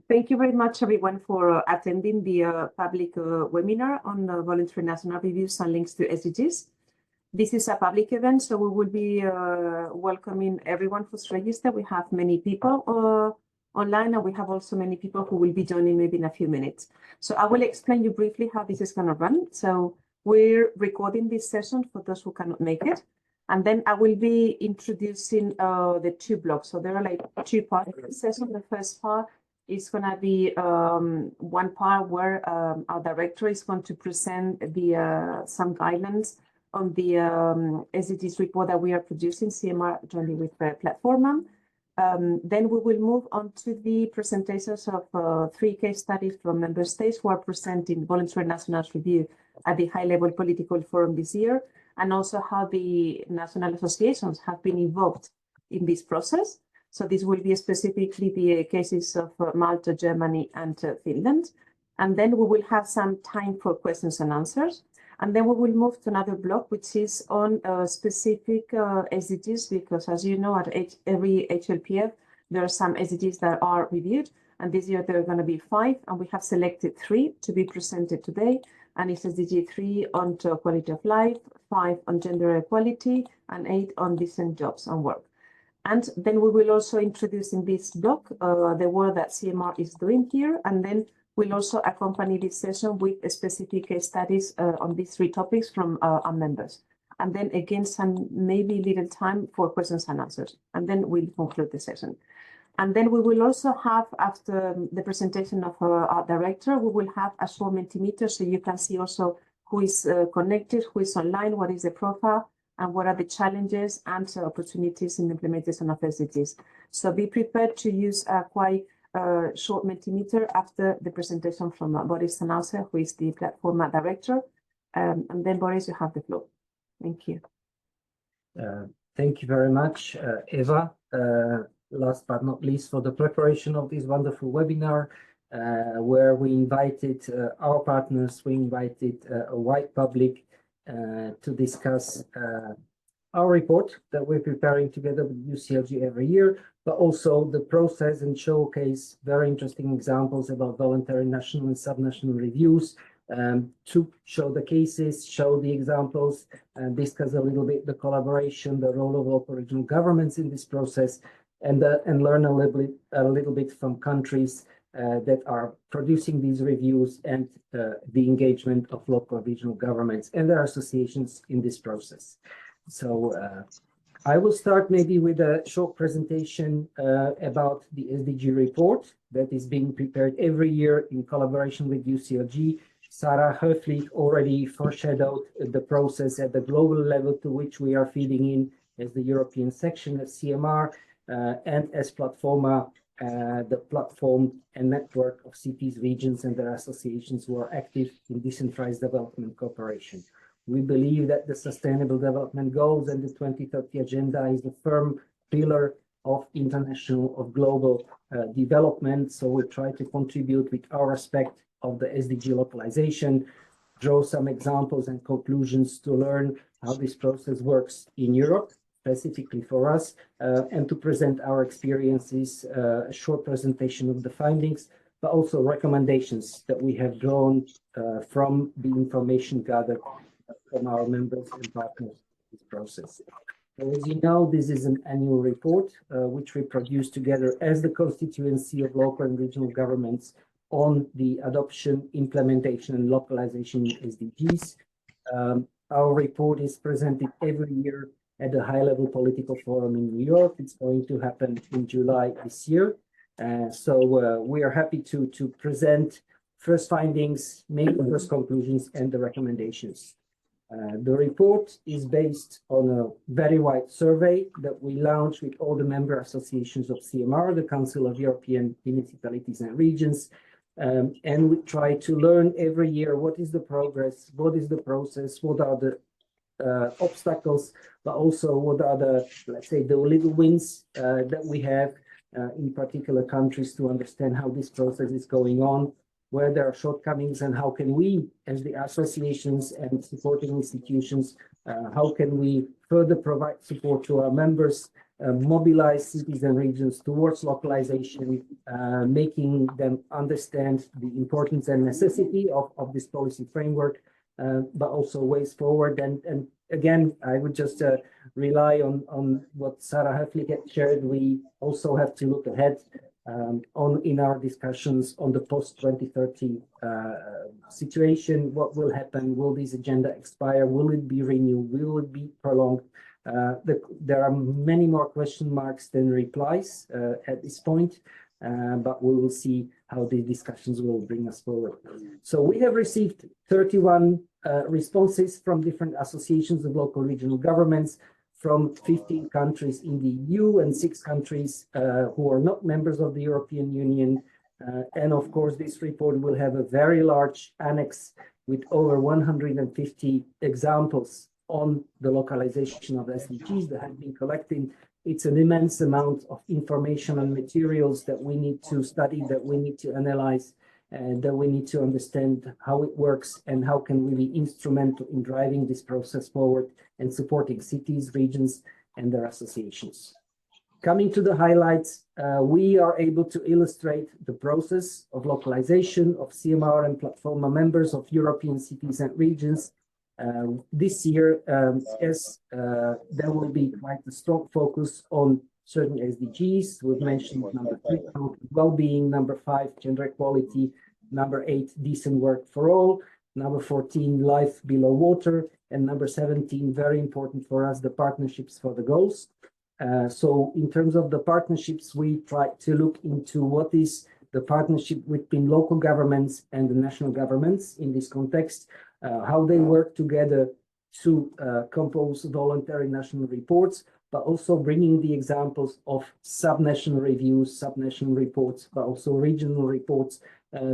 Thank you very much, everyone, for attending the public webinar on Voluntary National Reviews and links to SDGs. This is a public event, so we will be welcoming everyone who's registered. We have many people online, and we have also many people who will be joining maybe in a few minutes. So I will explain you briefly how this is going to run. So we're recording this session for those who cannot make it. And then I will be introducing the two blocks. So there are like two parts of the session. The first part is going to be one part where our director is going to present the some guidelines on the SDGs report that we are producing, CMR jointly with Platforma. Then we will move on to the presentations of 3 case studies from member states who are presenting Voluntary National Review at the high-level political forum this year, and also how the national associations have been involved in this process. So this will be specifically the cases of Malta, Germany, and Finland. And then we will have some time for questions and answers. And then we will move to another block, which is on specific SDGs, because as you know, at every HLPF, there are some SDGs that are reviewed. And this year there are going to be 5, and we have selected 3 to be presented today. And it's SDG 3 on quality of life, 5 on gender equality, and 8 on decent jobs and work. And then we will also introduce in this block the work that CMR is doing here, and then we'll also accompany this session with specific case studies on these 3 topics from our members. And then again, some maybe little time for questions and answers, and then we'll conclude the session. And then we will also have, after the presentation of our director, we will have a short Mentimeter, so you can see also who is connected, who is online, what is the profile, and what are the challenges and opportunities in the implementation of SDGs. So be prepared to use a quite short Mentimeter after the presentation from Boris Sanause, who is the Platforma director. And then, Boris, you have the floor. Thank you. Thank you very much, Eva. Last but not least, for the preparation of this wonderful webinar, where we invited our partners, we invited a wide public to discuss our report that we're preparing together with UCLG every year, but also the process and showcase very interesting examples about voluntary national and subnational reviews, to show the cases, show the examples, and discuss a little bit the collaboration, the role of local regional governments in this process, and learn a little bit from countries that are producing these reviews, and the engagement of local regional governments and their associations in this process. So I will start maybe with a short presentation about the SDG report that is being prepared every year in collaboration with UCLG. Sarah Höflich already foreshadowed the process at the global level to which we are feeding in as the European section of CMR, and as Platforma, the platform and network of cities, regions, and their associations who are active in decentralized development cooperation. We believe that the Sustainable Development Goals and the 2030 Agenda is the firm pillar of international, of global development. So we try to contribute with our aspect of the SDG localization, draw some examples and conclusions to learn how this process works in Europe, specifically for us, and to present our experiences, a short presentation of the findings, but also recommendations that we have drawn from the information gathered from our members and partners in this process. So as you know, this is an annual report which we produce together as the constituency of local and regional governments on the adoption, implementation, and localization of SDGs. Our report is presented every year at the high-level political forum in New York. It's going to happen in July this year. So we are happy to present first findings, make the first conclusions, and the recommendations. The report is based on a very wide survey that we launched with all the member associations of CMR, the Council of European Municipalities and Regions. And we try to learn every year what is the progress, what is the process, what are the obstacles, but also what are the, let's say, the little wins that we have in particular countries, to understand how this process is going on, where there are shortcomings, and how can we, as the associations and supporting institutions, how can we further provide support to our members mobilize cities and regions towards localization, making them understand the importance and necessity of this policy framework, but also ways forward. And again, I would just rely on what Sarah Hefliget shared. We also have to look ahead in our discussions on the post-2030 situation. What will happen? Will this agenda expire? Will it be renewed? Will it be prolonged? There are many more question marks than replies at this point, but we will see how the discussions will bring us forward. So we have received 31 responses from different associations of local regional governments from 15 countries in the EU and 6 countries who are not members of the European Union. And of course, this report will have a very large annex with over 150 examples on the localization of SDGs that have been collected. It's an immense amount of information and materials that we need to study, that we need to analyze, and that we need to understand how it works and how can we be instrumental in driving this process forward and supporting cities, regions, and their associations. Coming to the highlights, we are able to illustrate the process of localization of CMR and Platforma members of European cities and regions. This year, as there will be quite a strong focus on certain SDGs. We've mentioned number 3, well-being, number 5, gender equality, number 8, decent work for all, number 14, life below water, and number 17, very important for us, the partnerships for the goals. So in terms of the partnerships, we try to look into what is the partnership between local governments and the national governments in this context, how they work together to compose voluntary national reports, but also bringing the examples of subnational reviews, subnational reports, but also regional reports.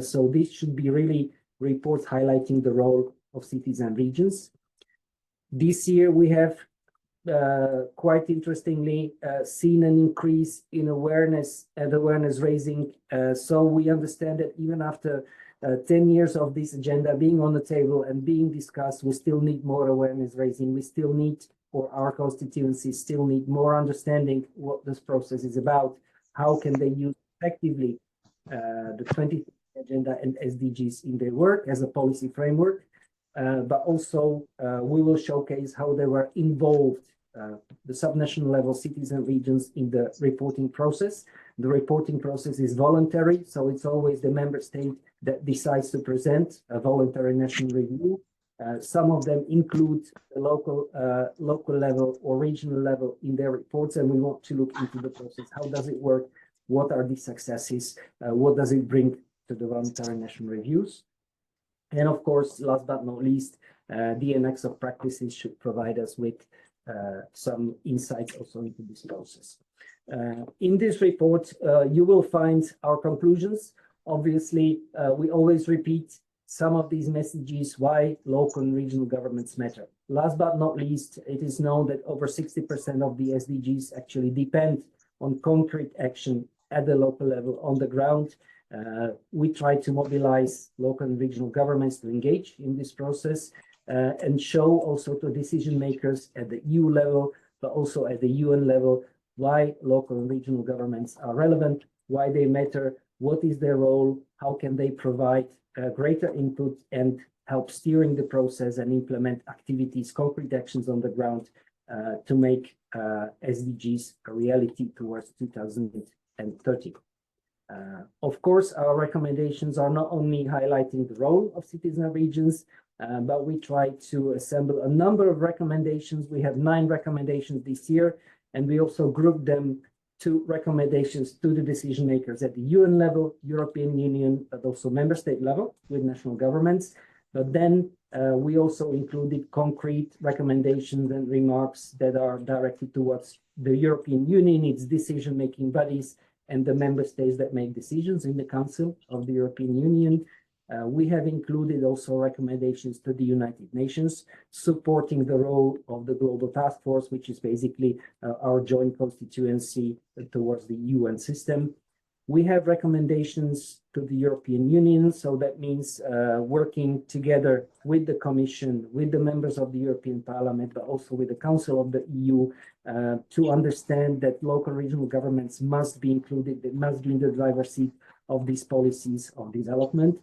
So this should be really reports highlighting the role of cities and regions. This year we have quite interestingly seen an increase in awareness and awareness raising. So we understand that even after 10 years of this agenda being on the table and being discussed, we still need more awareness raising. We still need, or our constituencies still need more understanding what this process is about. How can they use effectively the 2030 agenda and SDGs in their work as a policy framework, but also we will showcase how they were involved, the subnational level cities and regions, in the reporting process. The reporting process is voluntary, so it's always the member state that decides to present a voluntary national review. Some of them include the local level or regional level in their reports, and we want to look into the process. How does it work? What are the successes? What does it bring to the voluntary national reviews? And of course, last but not least, the annex of practices should provide us with some insights also into this process. In this report, you will find our conclusions. Obviously, we always repeat some of these messages, why local and regional governments matter. Last but not least, it is known that over 60% of the SDGs actually depend on concrete action at the local level on the ground. We try to mobilize local and regional governments to engage in this process and show also to decision makers at the EU level, but also at the UN level, why local and regional governments are relevant, why they matter, what is their role, how can they provide greater input and help steering the process and implement activities, concrete actions on the ground to make SDGs a reality towards 2030. Of course, our recommendations are not only highlighting the role of cities and regions, but we try to assemble a number of recommendations. We have 9 recommendations this year, and we also group them to recommendations to the decision makers at the UN level, European Union, but also member state level with national governments. But then we also included concrete recommendations and remarks that are directed towards the European Union, its decision-making bodies, and the member states that make decisions in the Council of the European Union. We have included also recommendations to the United Nations, supporting the role of the Global Task Force, which is basically our joint constituency towards the UN system. We have recommendations to the European Union, so that means working together with the Commission, with the members of the European Parliament, but also with the Council of the EU, to understand that local regional governments must be included, they must be in the driver's seat of these policies of development,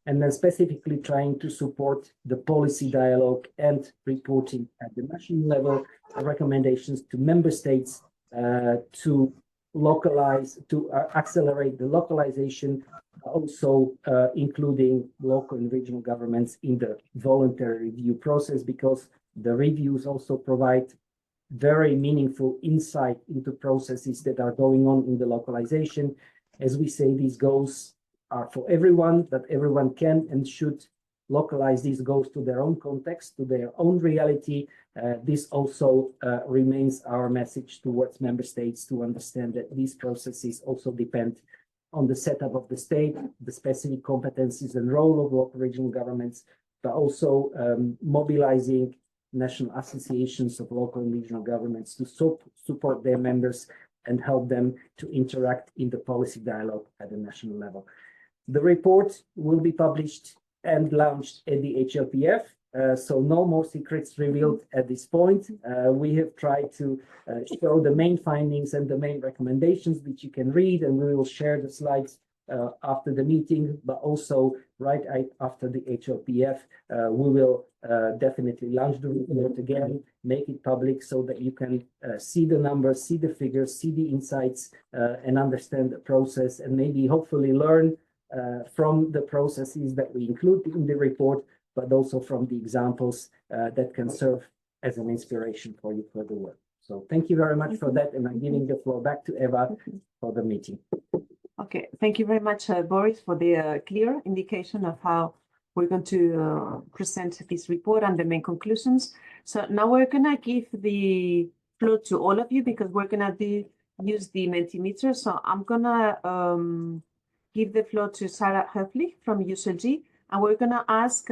and then specifically trying to support the policy dialogue and reporting at the national level, recommendations to member states to localize, to accelerate the localization, also including local and regional governments in the voluntary review process, because the reviews also provide very meaningful insight into processes that are going on in the localization. As we say, these goals are for everyone, that everyone can and should localize these goals to their own context, to their own reality. This also remains our message towards member states, to understand that these processes also depend on the setup of the state, the specific competencies and role of local regional governments, but also mobilizing national associations of local and regional governments to support their members and help them to interact in the policy dialogue at the national level. The report will be published and launched at the HLPF, so no more secrets revealed at this point. We have tried to show the main findings and the main recommendations which you can read, and we will share the slides after the meeting, but also right after the HLPF, we will definitely launch the report again, make it public so that you can see the numbers, see the figures, see the insights, and understand the process, and maybe hopefully learn from the processes that we include in the report, but also from the examples that can serve as an inspiration for you for the work. So thank you very much for that, and I'm giving the floor back to Eva for the meeting. Okay, thank you very much, Boris, for the clear indication of how we're going to present this report and the main conclusions. So now we're gonna give the floor to all of you, because we're gonna use the Mentimeter. So I'm gonna give the floor to Sarah Höflich from UCLG, and we're gonna ask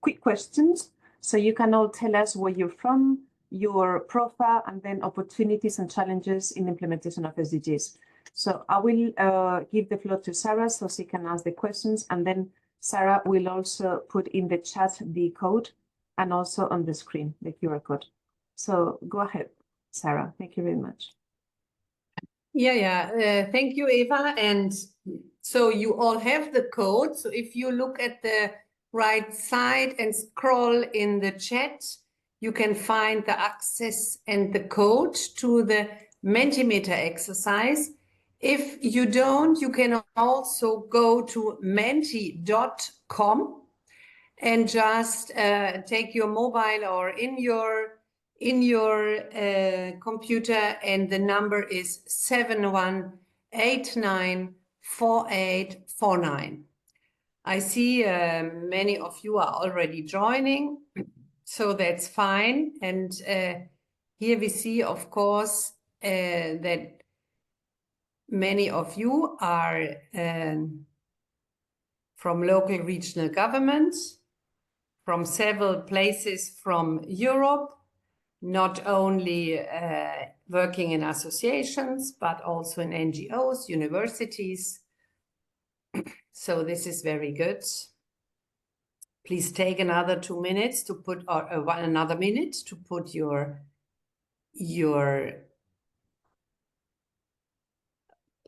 quick questions. So you can all tell us where you're from, your profile, and then opportunities and challenges in implementation of SDGs. So I will give the floor to Sarah so she can ask the questions, and then Sarah will also put in the chat the code and also on the screen, the QR code. So go ahead, Sarah. Thank you very much. Thank you, Eva. And so you all have the code. So if you look at the right side and scroll in the chat, you can find the access and the code to the Mentimeter exercise. If you don't, you can also go to menti.com and just take your mobile or in your computer, and the number is 71894849. I see many of you are already joining, so that's fine. And here we see, of course, that many of you are from local regional governments, from several places from Europe, not only working in associations, but also in NGOs, universities. So this is very good. Please take another 2 minutes to put, or another minute to put your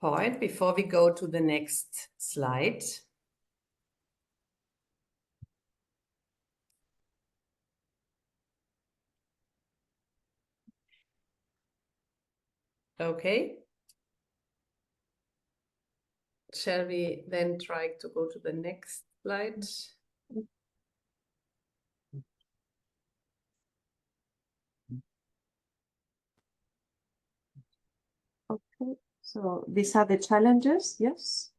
point before we go to the next slide. Okay. Shall we then try to go to the next slide? Okay, so these are the challenges, yes?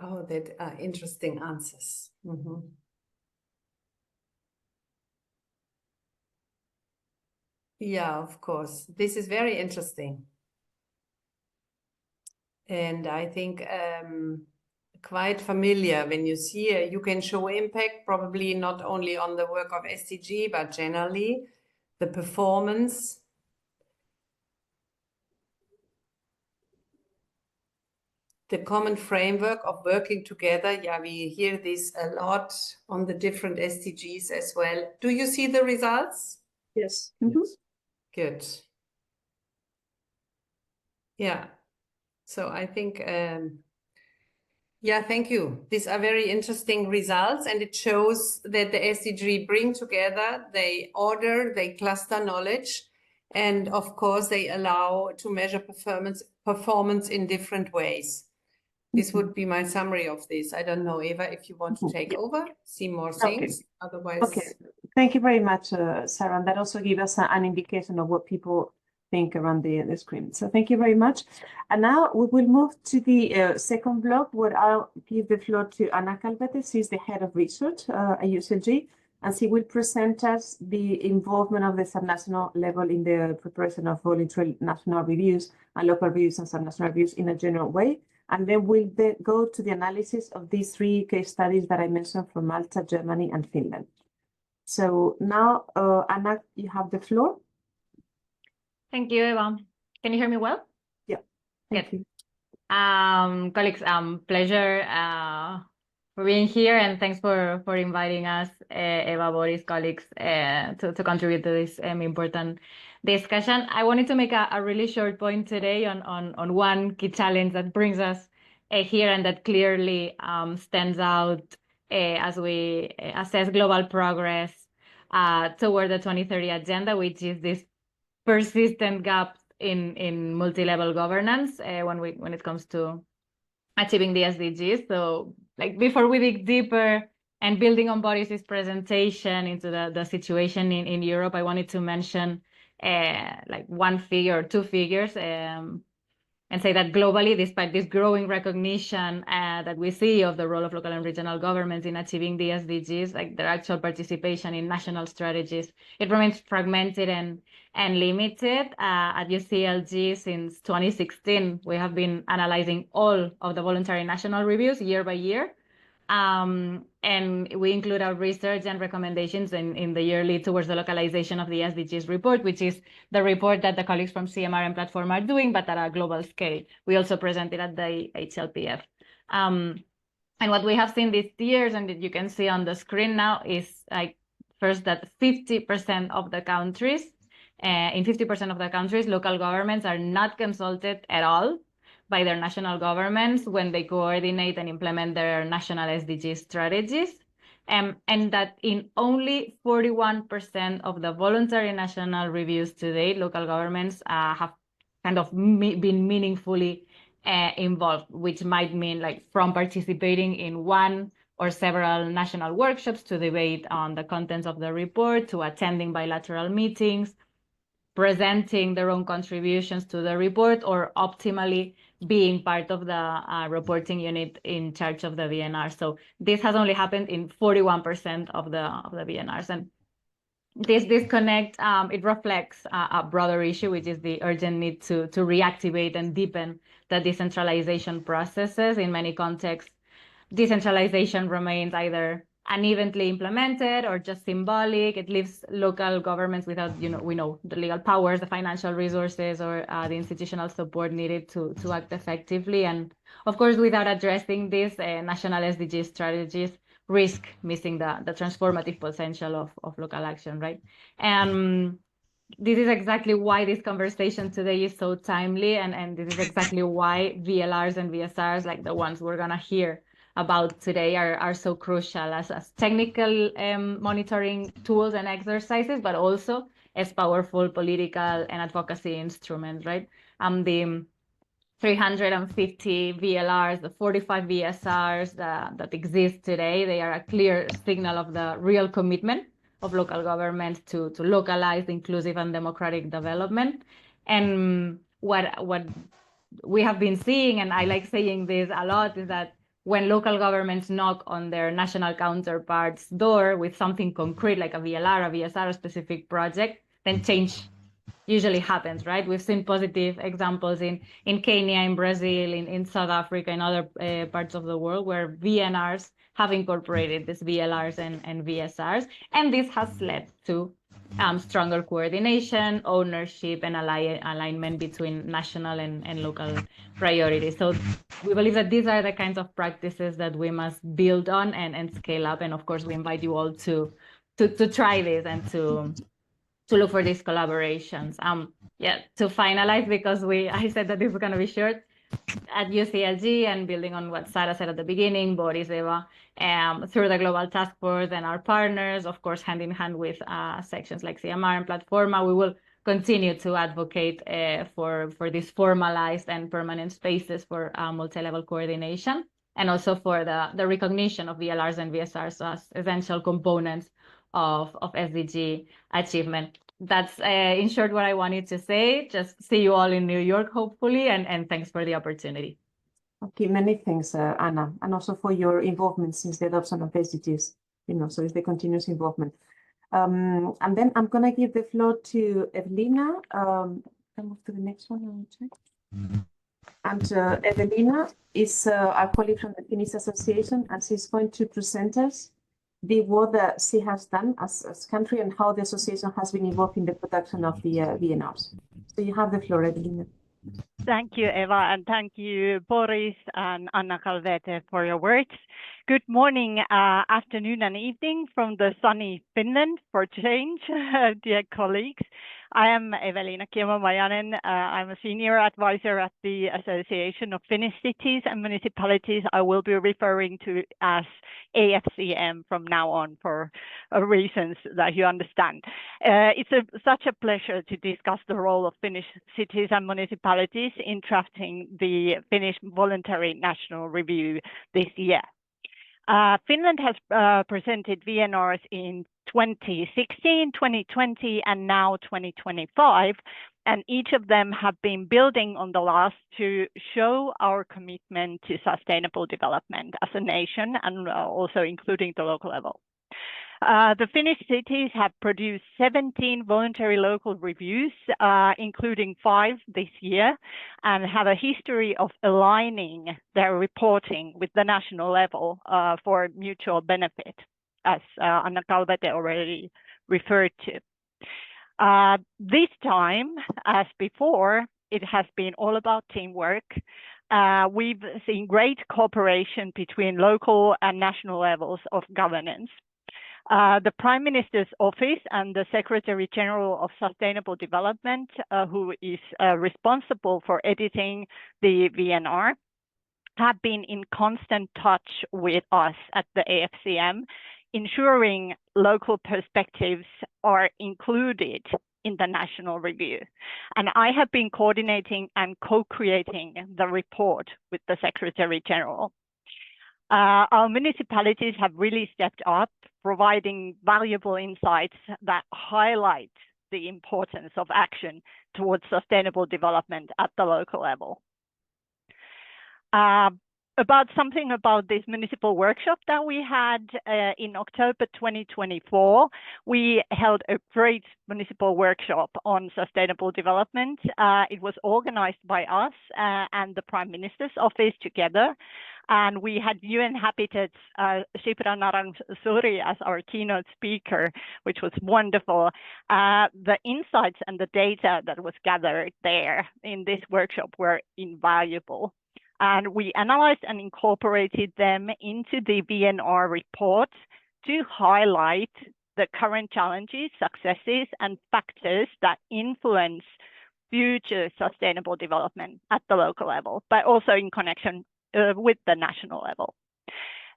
Oh, that are interesting answers. Mm-hmm. Yeah, of course. This is very interesting. And I think quite familiar when you see you can show impact, probably not only on the work of SDG, but generally the performance the common framework of working together. Yeah, we hear this a lot on the different SDGs as well. Do you see the results? Yes. Good. Yeah. So I think, yeah, thank you. These are very interesting results, and it shows that the SDG bring together, they order, they cluster knowledge, and of course they allow to measure performance in different ways. This would be my summary of this. I don't know, Eva, if you want to take over, see more things. Otherwise, okay. Thank you very much, Sarah. And that also gives us an indication of what people think around the screen. So thank you very much. And now we will move to the second block, where I'll give the floor to Anna Calvete. She's the head of research at UCLG, and she will present us the involvement of the subnational level in the preparation of voluntary national reviews and local reviews and subnational reviews in a general way. And then we'll go to the analysis of these 3 case studies that I mentioned from Malta, Germany, and Finland. So now, Anna, you have the floor. Thank you, Eva. Can you hear me well? Yeah, thank you. Colleagues, pleasure for being here, and thanks for inviting us, Eva, Boris, colleagues, to contribute to this important discussion. I wanted to make a really short point today on one key challenge that brings us here and that clearly stands out as we assess global progress toward the 2030 agenda, which is this persistent gaps in multi-level governance when it comes to achieving the SDGs. So, like, before we dig deeper and building on Boris's presentation into the situation in Europe, I wanted to mention like 1 figure or 2 figures and say that globally, despite this growing recognition that we see of the role of local and regional governments in achieving the SDGs, like their actual participation in national strategies, it remains fragmented and limited. At UCLG since 2016, we have been analyzing all of the voluntary national reviews year by year. And we include our research and recommendations in the yearly towards the localization of the SDGs report, which is the report that the colleagues from CMR and Platform are doing, but at a global scale. We also presented at the HLPF. And what we have seen these years, and that you can see on the screen now, is like first that 50% of the countries, in 50% of the countries, local governments are not consulted at all by their national governments when they coordinate and implement their national SDG strategies, and that in only 41% of the voluntary national reviews today, local governments have kind of been meaningfully involved, which might mean like from participating in 1 or several national workshops to debate on the contents of the report, to attending bilateral meetings, presenting their own contributions to the report, or optimally being part of the reporting unit in charge of the VNR. So this has only happened in 41% of the VNRs. And this disconnect, it reflects a broader issue, which is the urgent need to reactivate and deepen the decentralization processes. In many contexts, decentralization remains either unevenly implemented or just symbolic. It leaves local governments without, we know the legal powers, the financial resources, or the institutional support needed to act effectively. And of course, without addressing this, national SDG strategies risk missing the transformative potential of local action, right? And this is exactly why this conversation today is so timely, and this is exactly why VLRs and VSRs, like the ones we're gonna hear about today, are so crucial as technical monitoring tools and exercises, but also as powerful political and advocacy instruments, right? The 350 VLRs, the 45 VSRs that exist today, they are a clear signal of the real commitment of local governments to localized, inclusive, and democratic development. And what we have been seeing, and I like saying this a lot, is that when local governments knock on their national counterparts' door with something concrete, like a VLR, a VSR, a specific project, then change usually happens, right? We've seen positive examples in Kenya, in Brazil, in South Africa, in other parts of the world where VNRs have incorporated these VLRs and VSRs. And this has led to stronger coordination, ownership, and alignment between national and local priorities. So we believe that these are the kinds of practices that we must build on and scale up. And of course, we invite you all to try this and to look for these collaborations. Yeah, to finalize, because I said that this was going to be short, at UCLG, and building on what Sarah said at the beginning, Boris, Eva, through the Global Task Force and our partners, of course, hand in hand with sections like CMR and Platforma, we will continue to advocate for these formalized and permanent spaces for multi-level coordination, and also for the recognition of VLRs and VSRs as essential components of SDG achievement. That's in short what I wanted to say. Just see you all in New York, hopefully, and thanks for the opportunity. Okay, many thanks, Anna, and also for your involvement since the adoption of SDGs, so it's the continuous involvement. And then I'm going to give the floor to Evelina. Can I move to the next one? And Evelina is our colleague from the Finnish Association, and she's going to present us the work that she has done as country and how the association has been involved in the production of the VNRs. So you have the floor, Evelina. Thank you, Eva, and thank you, Boris and Anna Calvete, for your words. Good morning, afternoon, and evening from the sunny Finland for change, dear colleagues. I am Evelina Kiema-Majanen. I'm a senior advisor at the Association of Finnish Cities and Municipalities. I will be referring to as AFCM from now on for reasons that you understand. It's such a pleasure to discuss the role of Finnish cities and municipalities in drafting the Finnish Voluntary National Review this year. Finland has presented VNRs in 2016, 2020, and now 2025, and each of them have been building on the last to show our commitment to sustainable development as a nation, and also including the local level. The Finnish cities have produced 17 voluntary local reviews, including 5 this year, and have a history of aligning their reporting with the national level for mutual benefit, as Anna Calvete already referred to. This time, as before, it has been all about teamwork. We've seen great cooperation between local and national levels of governance. The Prime Minister's Office and the Secretary General of Sustainable Development, who is responsible for editing the VNR, have been in constant touch with us at the AFCM, ensuring local perspectives are included in the national review. And I have been coordinating and co-creating the report with the Secretary General. Our municipalities have really stepped up, providing valuable insights that highlight the importance of action towards sustainable development at the local level. About this municipal workshop that we had in October 2024, we held a great municipal workshop on sustainable development. It was organized by us and the Prime Minister's Office together. And we had UN Habitat's Shipra Narangsuri as our keynote speaker, which was wonderful. The insights and the data that was gathered there in this workshop were invaluable. And we analyzed and incorporated them into the VNR report to highlight the current challenges, successes, and factors that influence future sustainable development at the local level, but also in connection with the national level.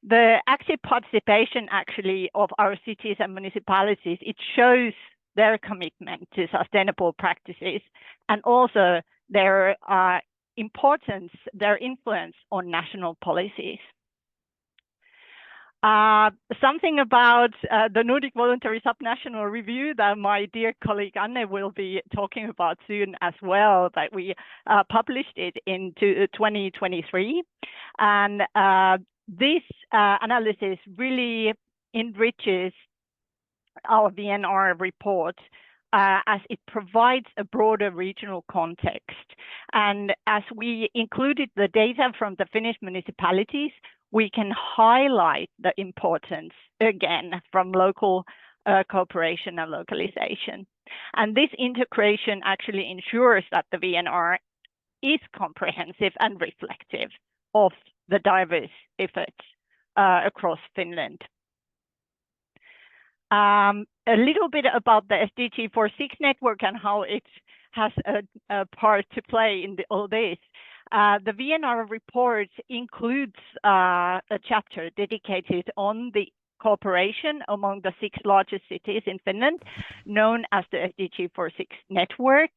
The active participation actually of our cities and municipalities, it shows their commitment to sustainable practices and also their importance, their influence on national policies. Something about the Nordic Voluntary Subnational Review that my dear colleague Anne will be talking about soon as well, but we published it in 2023. And this analysis really enriches our VNR report as it provides a broader regional context. And as we included the data from the Finnish municipalities, we can highlight the importance, again, from local cooperation and localization. And this integration actually ensures that the VNR is comprehensive and reflective of the diverse efforts across Finland. A little bit about the SDG 4.6 network and how it has a part to play in all this. The VNR report includes a chapter dedicated on the cooperation among the 6 largest cities in Finland, known as the SDG 4.6 network,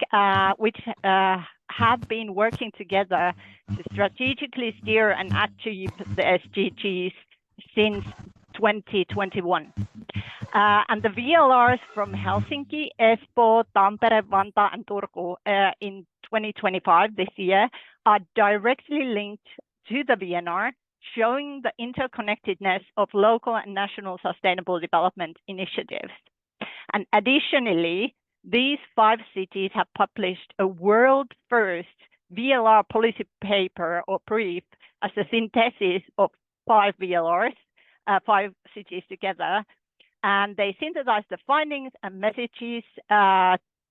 which have been working together to strategically steer and achieve the SDGs since 2021. And the VLRs from Helsinki, Espoo, Tampere, Vantaa, and Turku in 2025 this year are directly linked to the VNR, showing the interconnectedness of local and national sustainable development initiatives. And additionally, these 5 cities have published a world first VLR policy paper or brief as a synthesis of 5 VLRs, 5 cities together. And they synthesize the findings and messages,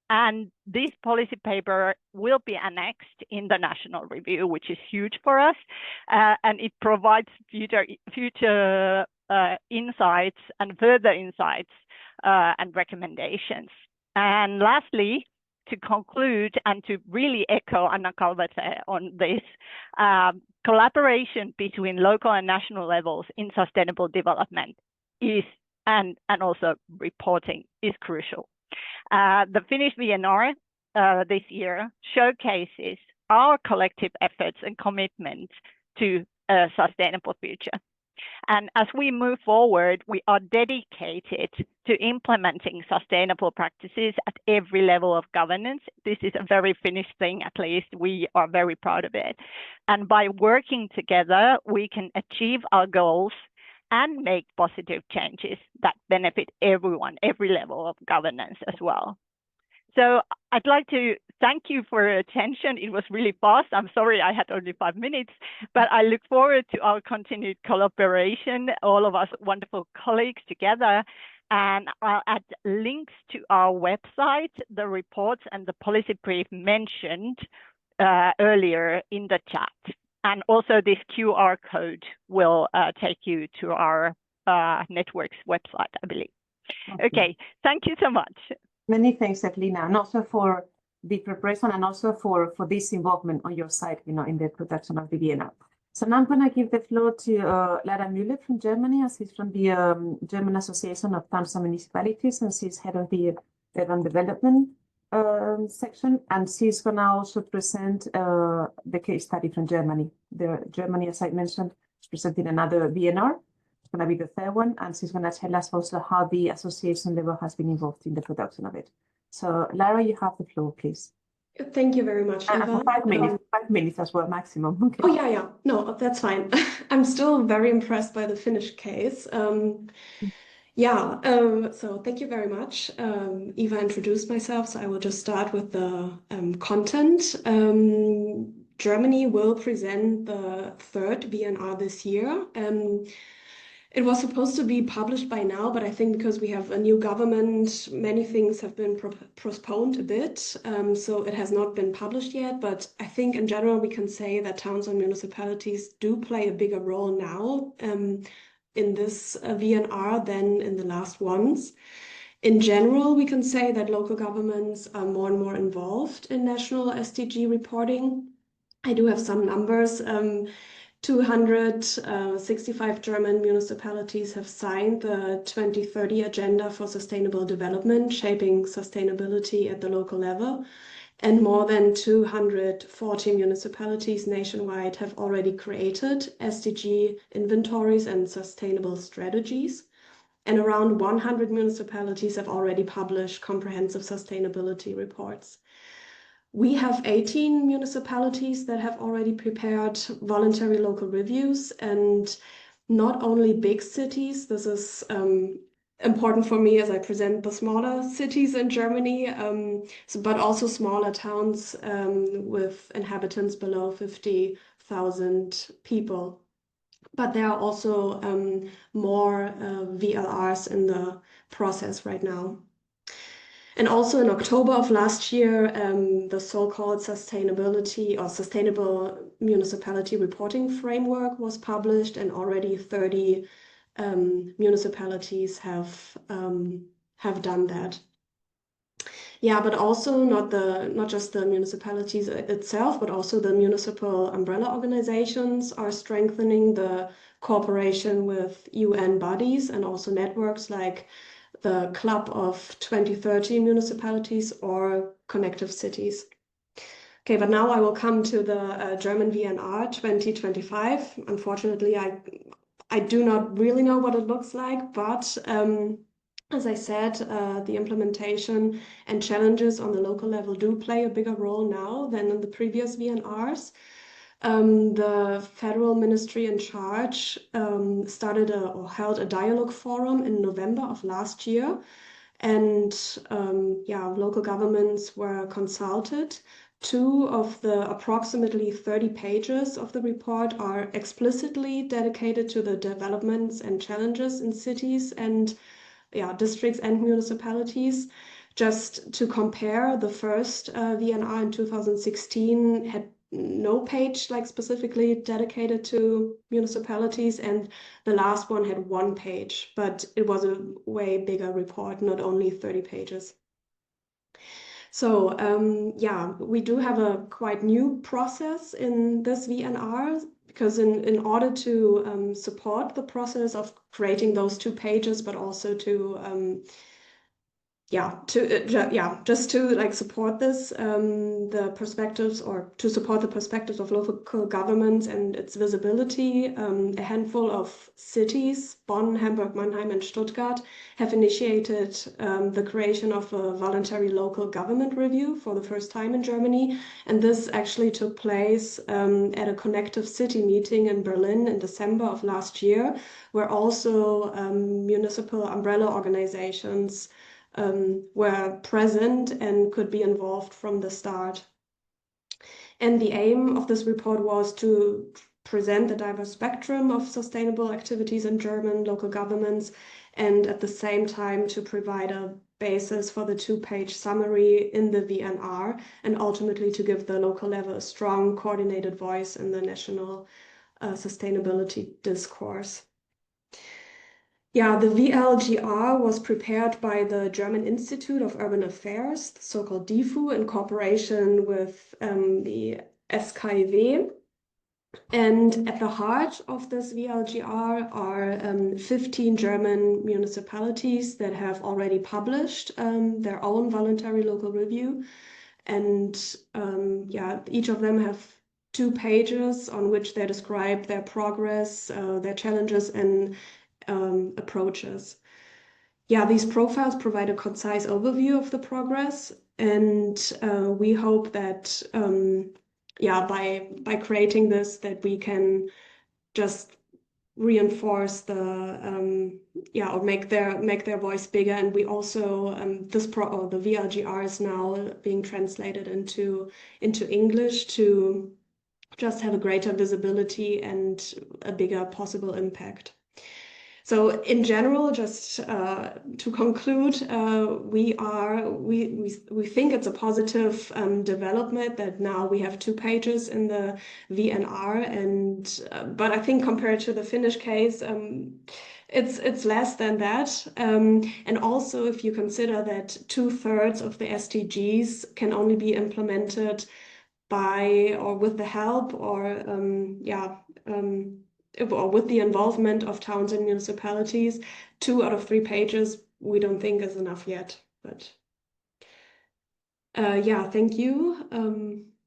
and this policy paper will be annexed in the national review, which is huge for us, and it provides future insights and further insights and recommendations. And lastly, to conclude and to really echo Anna Kalvete on this, collaboration between local and national levels in sustainable development is and also reporting is crucial. The Finnish VNR this year showcases our collective efforts and commitment to a sustainable future. And as we move forward, we are dedicated to implementing sustainable practices at every level of governance. This is a very Finnish thing, at least we are very proud of it. And by working together, we can achieve our goals and make positive changes that benefit everyone, every level of governance as well. So I'd like to thank you for your attention. It was really fast. I'm sorry I had only 5 minutes, but I look forward to our continued collaboration, all of us wonderful colleagues together. And I'll add links to our website, the reports and the policy brief mentioned earlier in the chat. And also this QR code will take you to our network's website, I believe. Okay, thank you so much. Many thanks, Evelina, and also for the preparation and also for this involvement on your side, in the production of the VNR. So now I'm going to give the floor to Lara Müller from Germany, as she's from the German Association of Towns and Municipalities, and she's head of the urban development section, and she's going to also present the case study from Germany. Germany, as I mentioned, is presenting another VNR. It's going to be the 3rd one, and she's going to tell us also how the association level has been involved in the production of it. So, Lara, you have the floor, please. Thank you very much, Eva. For 5 minutes, 5 minutes as well, maximum. Okay. Oh, yeah. No, that's fine. I'm still very impressed by the Finnish case. So thank you very much. Eva introduced myself, so I will just start with the content. Germany will present the 3rd VNR this year. It was supposed to be published by now, but I think because we have a new government, many things have been postponed a bit. So it has not been published yet, but I think in general, we can say that towns and municipalities do play a bigger role now in this VNR than in the last ones. In general, we can say that local governments are more and more involved in national SDG reporting. I do have some numbers. 265 German municipalities have signed the 2030 Agenda for Sustainable Development, shaping sustainability at the local level. And more than 240 municipalities nationwide have already created SDG inventories and sustainable strategies. And around 100 municipalities have already published comprehensive sustainability reports. We have 18 municipalities that have already prepared voluntary local reviews, and not only big cities. This is important for me as I present the smaller cities in Germany, but also smaller towns with inhabitants below 50,000 people. But there are also more VLRs in the process right now. And also in October of last year, the so-called sustainability or sustainable municipality reporting framework was published, and already 30 municipalities have done that. Yeah, but also not just the municipalities itself, but also the municipal umbrella organizations are strengthening the cooperation with UN bodies and also networks like the Club of 2030 Municipalities or Connective Cities. Okay, but now I will come to the German VNR 2025. Unfortunately, I do not really know what it looks like, but as I said, the implementation and challenges on the local level do play a bigger role now than in the previous VNRs. The federal ministry in charge started or held a dialogue forum in November of last year, and local governments were consulted. 2 of the approximately 30 pages of the report are explicitly dedicated to the developments and challenges in cities and districts and municipalities. Just to compare, the first VNR in 2016 had no page like specifically dedicated to municipalities, and the last one had 1 page, but it was a way bigger report, not only 30 pages. So we do have a quite new process in this VNR, because in order to support the process of creating those 2 pages, but also to just to like support this, the perspectives, or to support the perspectives of local governments and its visibility, a handful of cities, Bonn, Hamburg, Mannheim, and Stuttgart, have initiated the creation of a voluntary local government review for the first time in Germany. And this actually took place at a Connective City meeting in Berlin in December of last year, where also municipal umbrella organizations were present and could be involved from the start. And the aim of this report was to present the diverse spectrum of sustainable activities in German local governments, and at the same time to provide a basis for the 2-page summary in the VNR, and ultimately to give the local level a strong coordinated voice in the national sustainability discourse. Yeah, the VLGR was prepared by the German Institute of Urban Affairs, the so-called DIFU, in cooperation with the SKW. And at the heart of this VLGR are 15 German municipalities that have already published their own voluntary local review. And each of them have 2 pages on which they describe their progress, their challenges, and approaches. These profiles provide a concise overview of the progress, and we hope that by creating this, that we can just reinforce the or make their voice bigger. And we also the VLGR is now being translated into English to just have a greater visibility and a bigger possible impact. So in general, just to conclude, we think it's a positive development that now we have 2 pages in the VNR, and but I think compared to the Finnish case, it's less than that. And also, if you consider that 2/3 of the SDGs can only be implemented by or with the help or with the involvement of towns and municipalities, 2 out of 3 pages we don't think is enough yet. But thank you.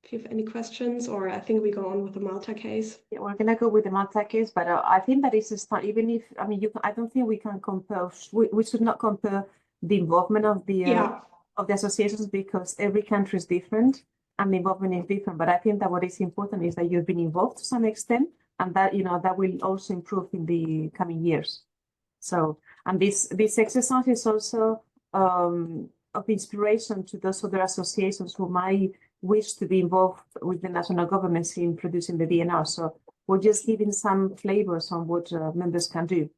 If you have any questions, or I think we go on with the Malta case. Yeah, we're gonna go with the Malta case, but I think that is a start. Even if I don't think we can compare. We should not compare the involvement of the associations, because every country is different and the involvement is different. But I think that what is important is that you've been involved to some extent, and that that will also improve in the coming years. So, and this exercise is also of inspiration to those other associations who might wish to be involved with the national governments in producing the VNR. So we're just giving some flavors on what members can do.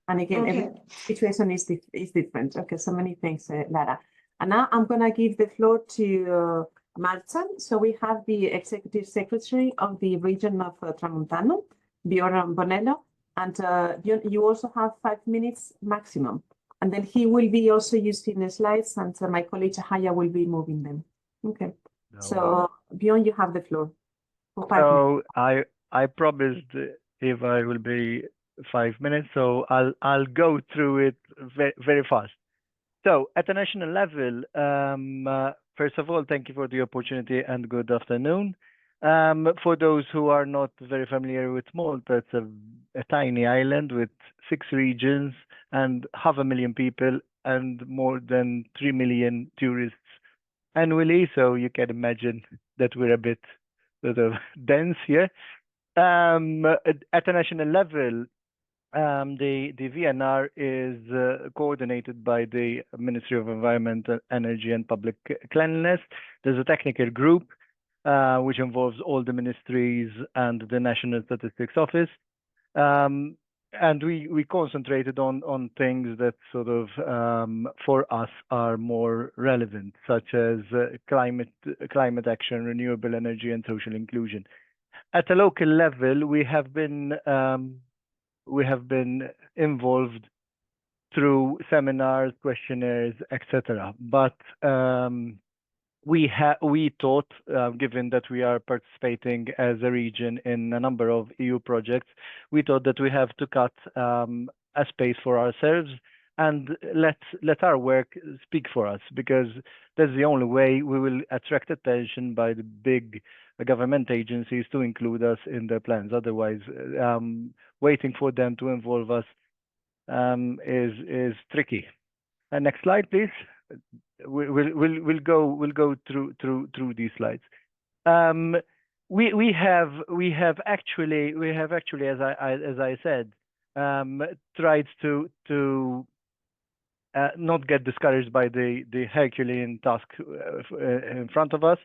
And again, every situation is different. Okay, so many thanks, Lara. And now I'm going to give the floor to Malta. So we have the Executive Secretary of the region of Tramontano, Bjorn Bonello, and you also have 5 minutes maximum. And then he will be also using the slides, and my colleague Haya will be moving them. Okay. No. So Bjorn, you have the floor. For 5 So I promised Eva it will be 5 minutes, so I'll go through it very, very fast. So at the national level, first of all, thank you for the opportunity and good afternoon. For those who are not very familiar with Malta, it's a tiny island with 6 regions and 500,000 people and more than 3 million tourists annually. So you can imagine that we're a bit sort of dense here. At the national level, the VNR is coordinated by the Ministry of Environment, Energy and Public Cleanliness. There's a technical group which involves all the ministries and the National Statistics Office. And we concentrated on things that sort of for us are more relevant, such as climate action, renewable energy, and social inclusion. At a local level, we have been involved through seminars, questionnaires, etc. But we thought, given that we are participating as a region in a number of EU projects, we thought that we have to cut a space for ourselves and let our work speak for us, because that's the only way we will attract attention by the big government agencies to include us in their plans. Otherwise, waiting for them to involve us is tricky. Next slide, please. We'll go through these slides. We have actually, as I said, tried to not get discouraged by the Herculean task in front of us.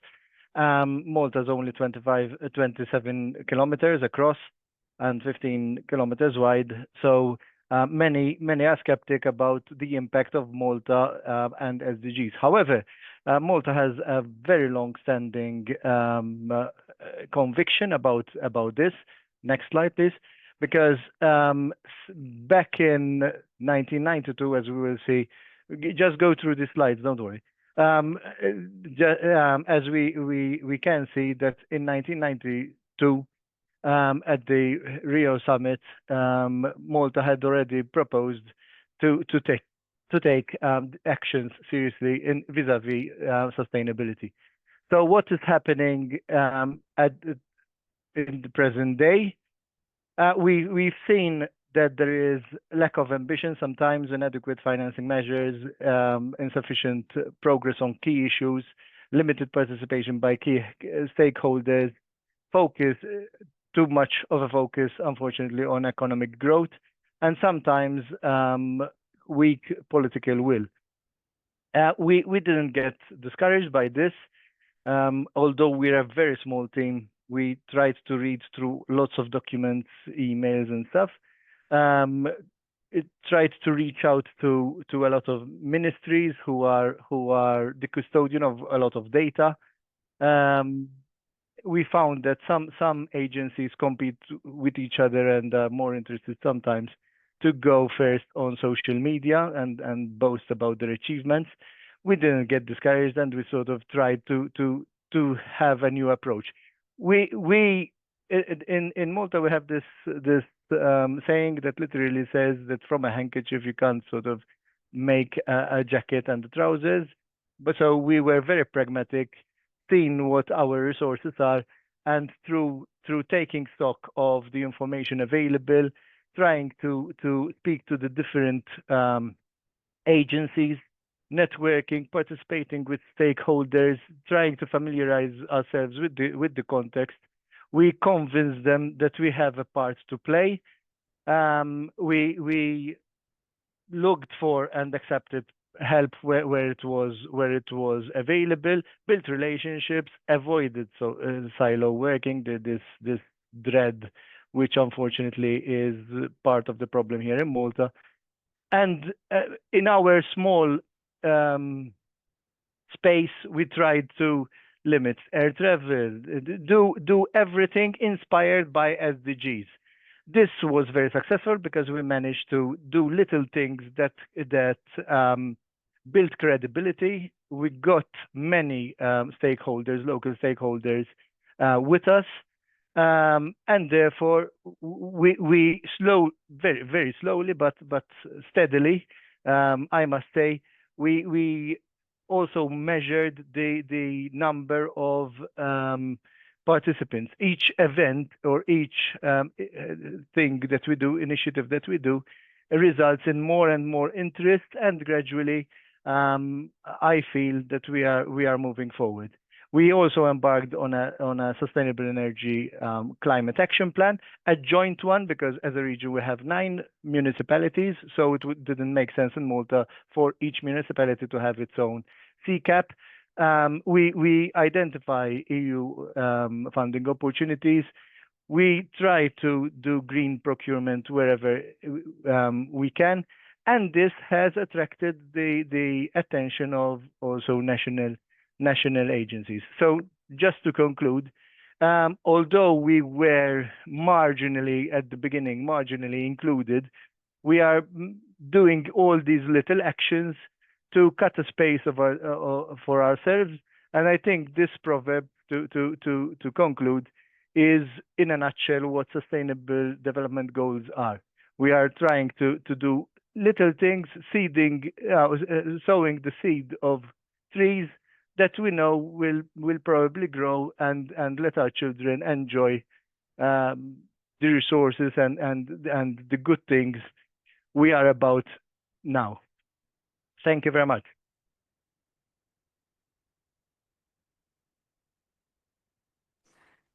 Malta is only 27 kilometers across and 15 kilometers wide. So many are skeptic about the impact of Malta and SDGs. However, Malta has a very long-standing conviction about this. Next slide, please. Because back in 1992, as we will see, just go through the slides, don't worry. As we can see that in 1992, at the Rio summit, Malta had already proposed to take actions seriously in vis-a-vis sustainability. So what is happening in the present day? We've seen that there is lack of ambition, sometimes inadequate financing measures, insufficient progress on key issues, limited participation by key stakeholders, too much of a focus, unfortunately, on economic growth, and sometimes weak political will. We didn't get discouraged by this, although we're a very small team. We tried to read through lots of documents, emails, and stuff. It tried to reach out to a lot of ministries who are the custodian of a lot of data. We found that some agencies compete with each other and are more interested sometimes to go first on social media and boast about their achievements. We didn't get discouraged, and we sort of tried to have a new approach. In Malta we have this saying that literally says that from a handkerchief you can't sort of make a jacket and the trousers. But so we were very pragmatic, seeing what our resources are, and through taking stock of the information available, trying to speak to the different agencies, networking, participating with stakeholders, trying to familiarize ourselves with the context. We convinced them that we have a part to play. We looked for and accepted help where it was available, built relationships, avoided silo working, this dread, which unfortunately is part of the problem here in Malta. And in our small space, we tried to limit air travel, do everything inspired by SDGs. This was very successful because we managed to do little things that built credibility. We got many stakeholders, local stakeholders, with us, and therefore we very slowly, but steadily, I must say, we also measured the number of participants. Each event or each thing that we do, initiative that we do, results in more and more interest, and gradually I feel that we are moving forward. We also embarked on a sustainable energy climate action plan, a joint one, because as a region we have 9 municipalities, so it didn't make sense in Malta for each municipality to have its own CCAP. We identify EU funding opportunities. We try to do green procurement wherever we can, and this has attracted the attention of also national agencies. So just to conclude, although we were marginally at the beginning, marginally included, we are doing all these little actions to cut a space for ourselves. And I think this proverb, to conclude, is in a nutshell what sustainable development goals are. We are trying to do little things, sowing the seed of trees that we know will probably grow and let our children enjoy the resources and the good things we are about now. Thank you very much.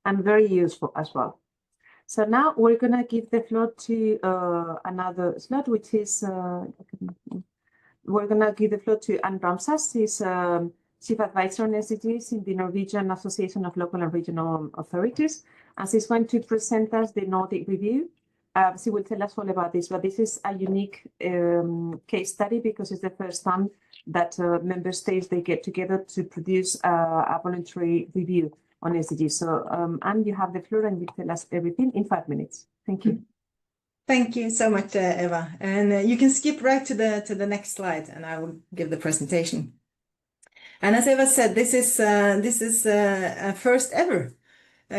And very useful as well. So now we're going to give the floor to another slot, which is, we're going to give the floor to Anne Ramsas. She's Chief Advisor on SDGs in the Norwegian Association of Local and Regional Authorities. And she's going to present us the Nordic review. She will tell us all about this, but this is a unique case study because it's the first time that member states, they get together to produce a voluntary review on SDGs. So, Anne, you have the floor and you tell us everything in 5 minutes. Thank you. Thank you so much, Eva. And you can skip right to the next slide, and I will give the presentation. And as Eva said, this is a first ever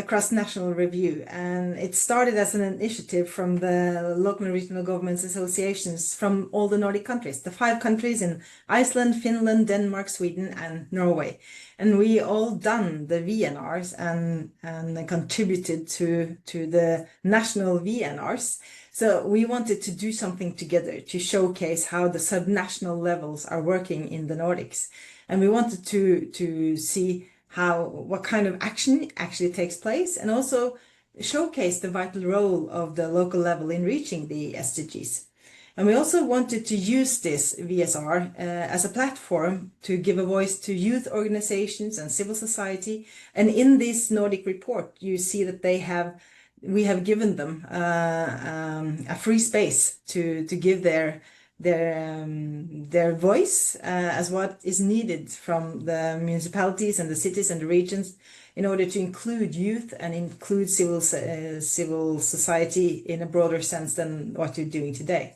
cross-national review, and it started as an initiative from the local and regional governments associations from all the Nordic countries, the 5 countries in Iceland, Finland, Denmark, Sweden, and Norway. And we all done the VNRs and contributed to the national VNRs. So we wanted to do something together to showcase how the subnational levels are working in the Nordics. And we wanted to see what kind of action actually takes place, and also showcase the vital role of the local level in reaching the SDGs. And we also wanted to use this VSR as a platform to give a voice to youth organizations and civil society. And in this Nordic report, you see that we have given them a free space to give their voice as what is needed from the municipalities and the cities and the regions in order to include youth and include civil society in a broader sense than what you're doing today.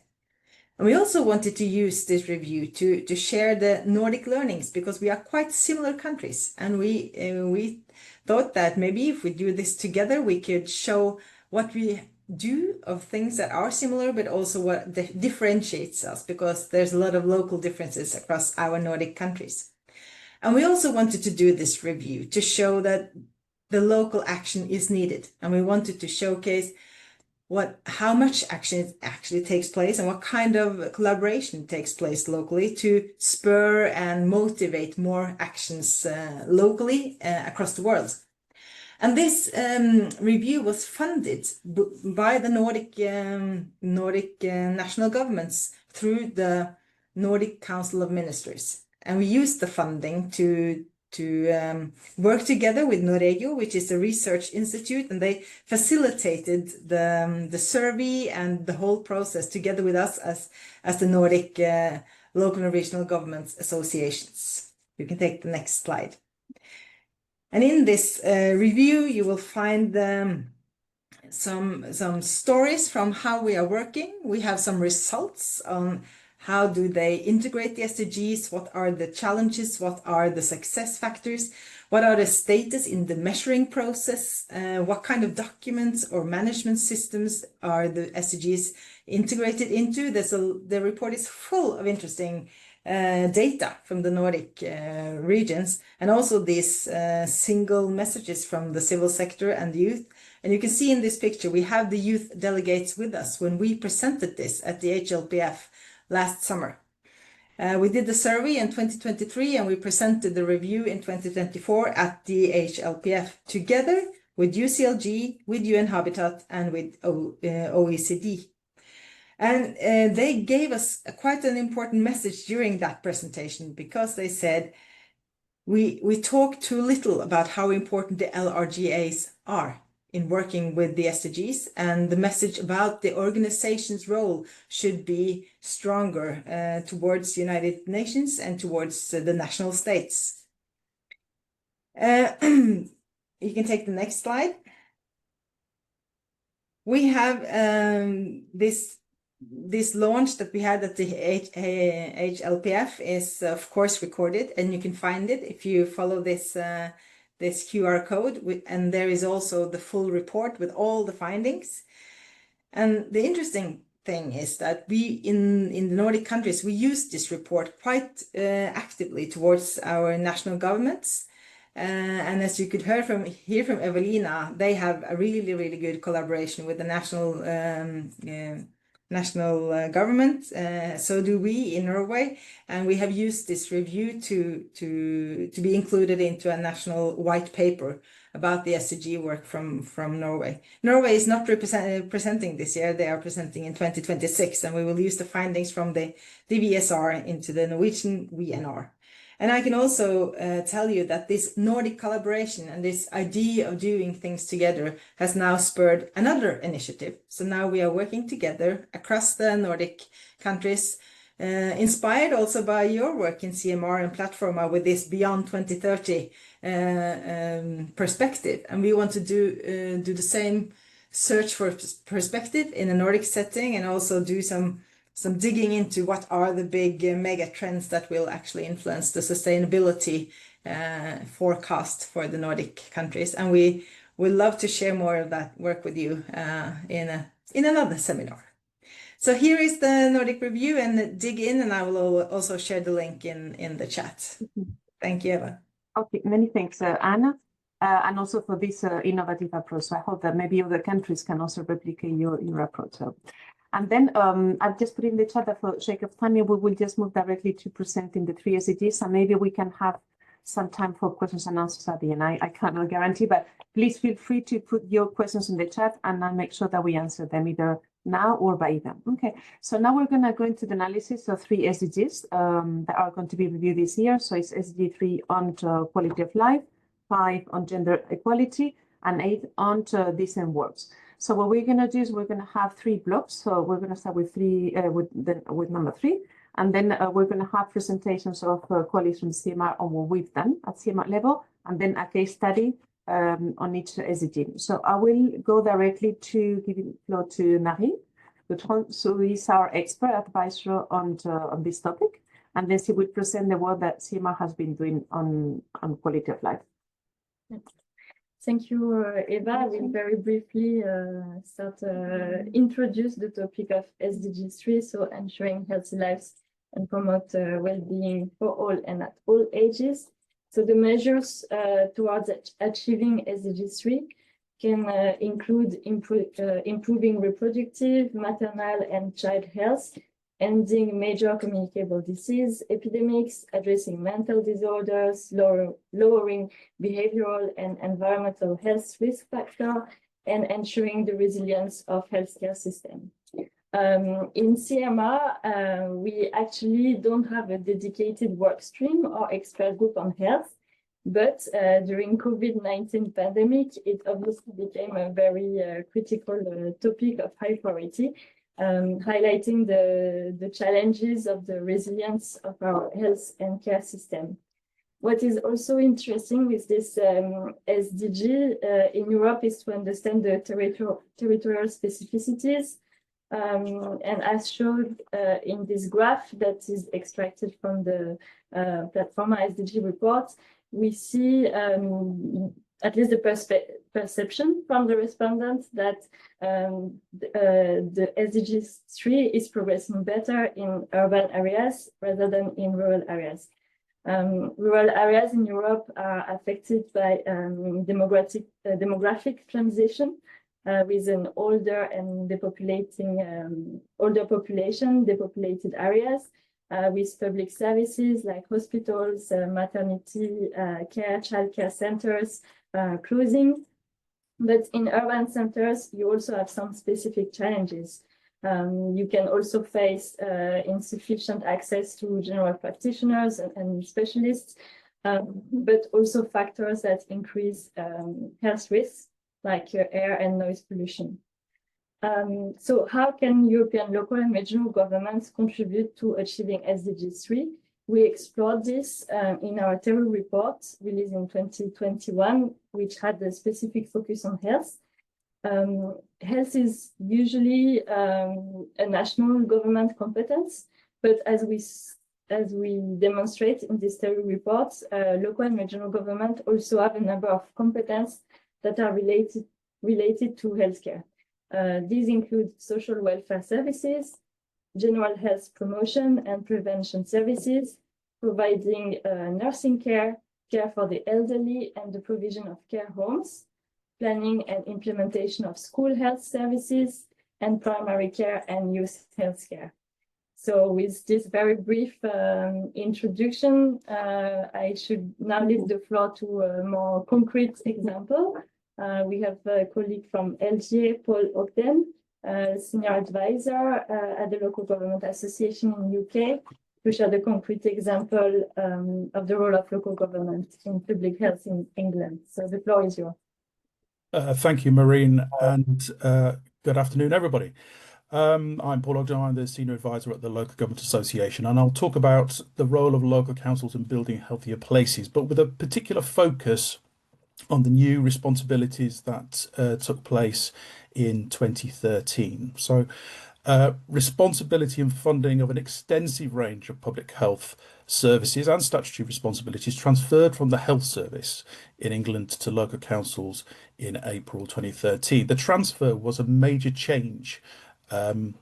And we also wanted to use this review to share the Nordic learnings, because we are quite similar countries, and we thought that maybe if we do this together, we could show what we do of things that are similar, but also what differentiates us, because there's a lot of local differences across our Nordic countries. And we also wanted to do this review to show that the local action is needed. And we wanted to showcase how much action actually takes place and what kind of collaboration takes place locally to spur and motivate more actions locally across the world. And this review was funded by the Nordic national governments through the Nordic Council of Ministers. And we used the funding to work together with Norregio, which is a research institute, and they facilitated the survey and the whole process together with us as the Nordic local and regional governments associations. You can take the next slide. And in this review, you will find some stories from how we are working. We have some results on how do they integrate the SDGs, what are the challenges, what are the success factors, what are the status in the measuring process, what kind of documents or management systems are the SDGs integrated into. The report is full of interesting data from the Nordic regions, and also these single messages from the civil sector and youth. And you can see in this picture, we have the youth delegates with us when we presented this at the HLPF last summer. We did the survey in 2023 and we presented the review in 2024 at the HLPF together with UCLG, with UN Habitat and with OECD. And they gave us quite an important message during that presentation, because they said, we talk too little about how important the LRGAs are in working with the SDGs, and the message about the organization's role should be stronger towards United Nations and towards the national states. You can take the next slide. We have this launch that we had at the HLPF is of course recorded, and you can find it if you follow this this QR code, and there is also the full report with all the findings. And the interesting thing is that we in the Nordic countries, we use this report quite actively towards our national governments. And as you could hear from Evelina, they have a really good collaboration with the national government. So do we in Norway, and we have used this review to be included into a national white paper about the SDG work from Norway. Norway is not presenting this year; they are presenting in 2026, and we will use the findings from the VSR into the Norwegian VNR. And I can also tell you that this Nordic collaboration and this idea of doing things together has now spurred another initiative. So now we are working together across the Nordic countries, inspired also by your work in CMR and Platforma with this Beyond 2030 perspective. And we want to do the same search for perspective in a Nordic setting, and also do some digging into what are the big mega trends that will actually influence the sustainability forecast for the Nordic countries. And we would love to share more of that work with you in another seminar. So here is the Nordic review, and dig in, and I will also share the link in the chat. Thank you, Eva. Okay, many thanks, Anna, and also for this innovative approach. So I hope that maybe other countries can also replicate your approach. So. And then I've just put in the chat that for sake of time, we will just move directly to presenting the 3 SDGs, and maybe we can have some time for questions and answers at the end. I cannot guarantee, but please feel free to put your questions in the chat, and I'll make sure that we answer them either now or by email. Okay, so now we're going to go into the analysis of 3 SDGs that are going to be reviewed this year. So it's SDG 3 on quality of life, 5 on gender equality, and 8 on decent works. So what we're going to do is we're going to have 3 blocks. So we're going to start with with number 3, and then we're going to have presentations of colleagues from CMR on what we've done at CMR level, and then a case study on each SDG. So I will go directly to giving the floor to Marie, who is our expert advisor on this topic, and then she will present the work that CMR has been doing on quality of life. Thank you, Eva. I will very briefly introduce the topic of SDG 3, so ensuring healthy lives and promote well-being for all and at all ages. So the measures towards achieving SDG 3 can include improving reproductive, maternal and child health, ending major communicable disease epidemics, addressing mental disorders, lowering behavioral and environmental health risk factor, and ensuring the resilience of healthcare system. In CMR, we actually don't have a dedicated work stream or expert group on health, but during COVID-19 pandemic, it obviously became a very critical topic of high priority, highlighting the challenges of the resilience of our health and care system. What is also interesting with this SDG in Europe is to understand the territorial specificities. And as shown in this graph that is extracted from the Platforma SDG report, we see at least the perception from the respondents that the SDG 3 is progressing better in urban areas rather than in rural areas. Rural areas in Europe are affected by demographic transition with an older and older population, depopulated areas, with public services like hospitals, maternity care, childcare centers closing. But in urban centers, you also have some specific challenges. You can also face insufficient access to general practitioners and specialists, but also factors that increase health risks like air and noise pollution. So how can European local and regional governments contribute to achieving SDG 3? We explored this in our TERU report released in 2021, which had a specific focus on health. Health is usually a national government competence, but as we demonstrate in this TERU report, local and regional government also have a number of competences that are related to healthcare. These include social welfare services, general health promotion and prevention services, providing nursing care, care for the elderly, and the provision of care homes, planning and implementation of school health services, and primary care and youth health care. So with this very brief introduction, I should now leave the floor to a more concrete example. We have a colleague from LGA, Paul Ogden, Senior Advisor at the Local Government Association in UK, to share the concrete example of the role of local government in public health in England. So the floor is yours. Thank you, Maureen, and good afternoon, everybody. I'm Paul Ogden. I'm the Senior Advisor at the Local Government Association, and I'll talk about the role of local councils in building healthier places, but with a particular focus on the new responsibilities that took place in 2013. So responsibility and funding of an extensive range of public health services and statutory responsibilities transferred from the Health Service in England to local councils in April 2013. The transfer was a major change to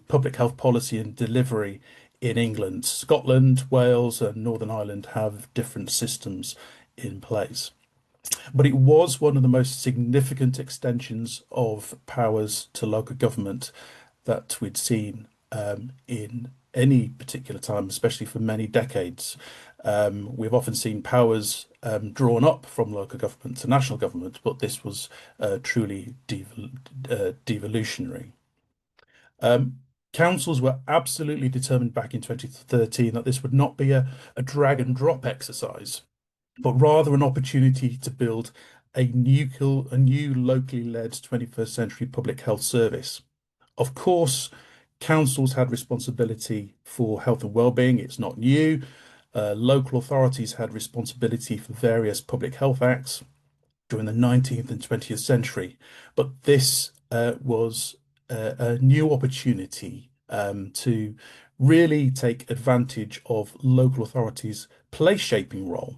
public health policy and delivery in England. Scotland, Wales, and Northern Ireland have different systems in place. But it was one of the most significant extensions of powers to local government that we'd seen in any particular time, especially for many decades. We've often seen powers drawn up from local government to national government, but this was truly devolutionary. Councils were absolutely determined back in 2013 that this would not be a drag and drop exercise, but rather an opportunity to build a new locally led 21st century public health service. Of course, councils had responsibility for health and well-being. It's not new. Local authorities had responsibility for various public health acts during the 19th and 20th century. But this was a new opportunity to really take advantage of local authorities' place-shaping role.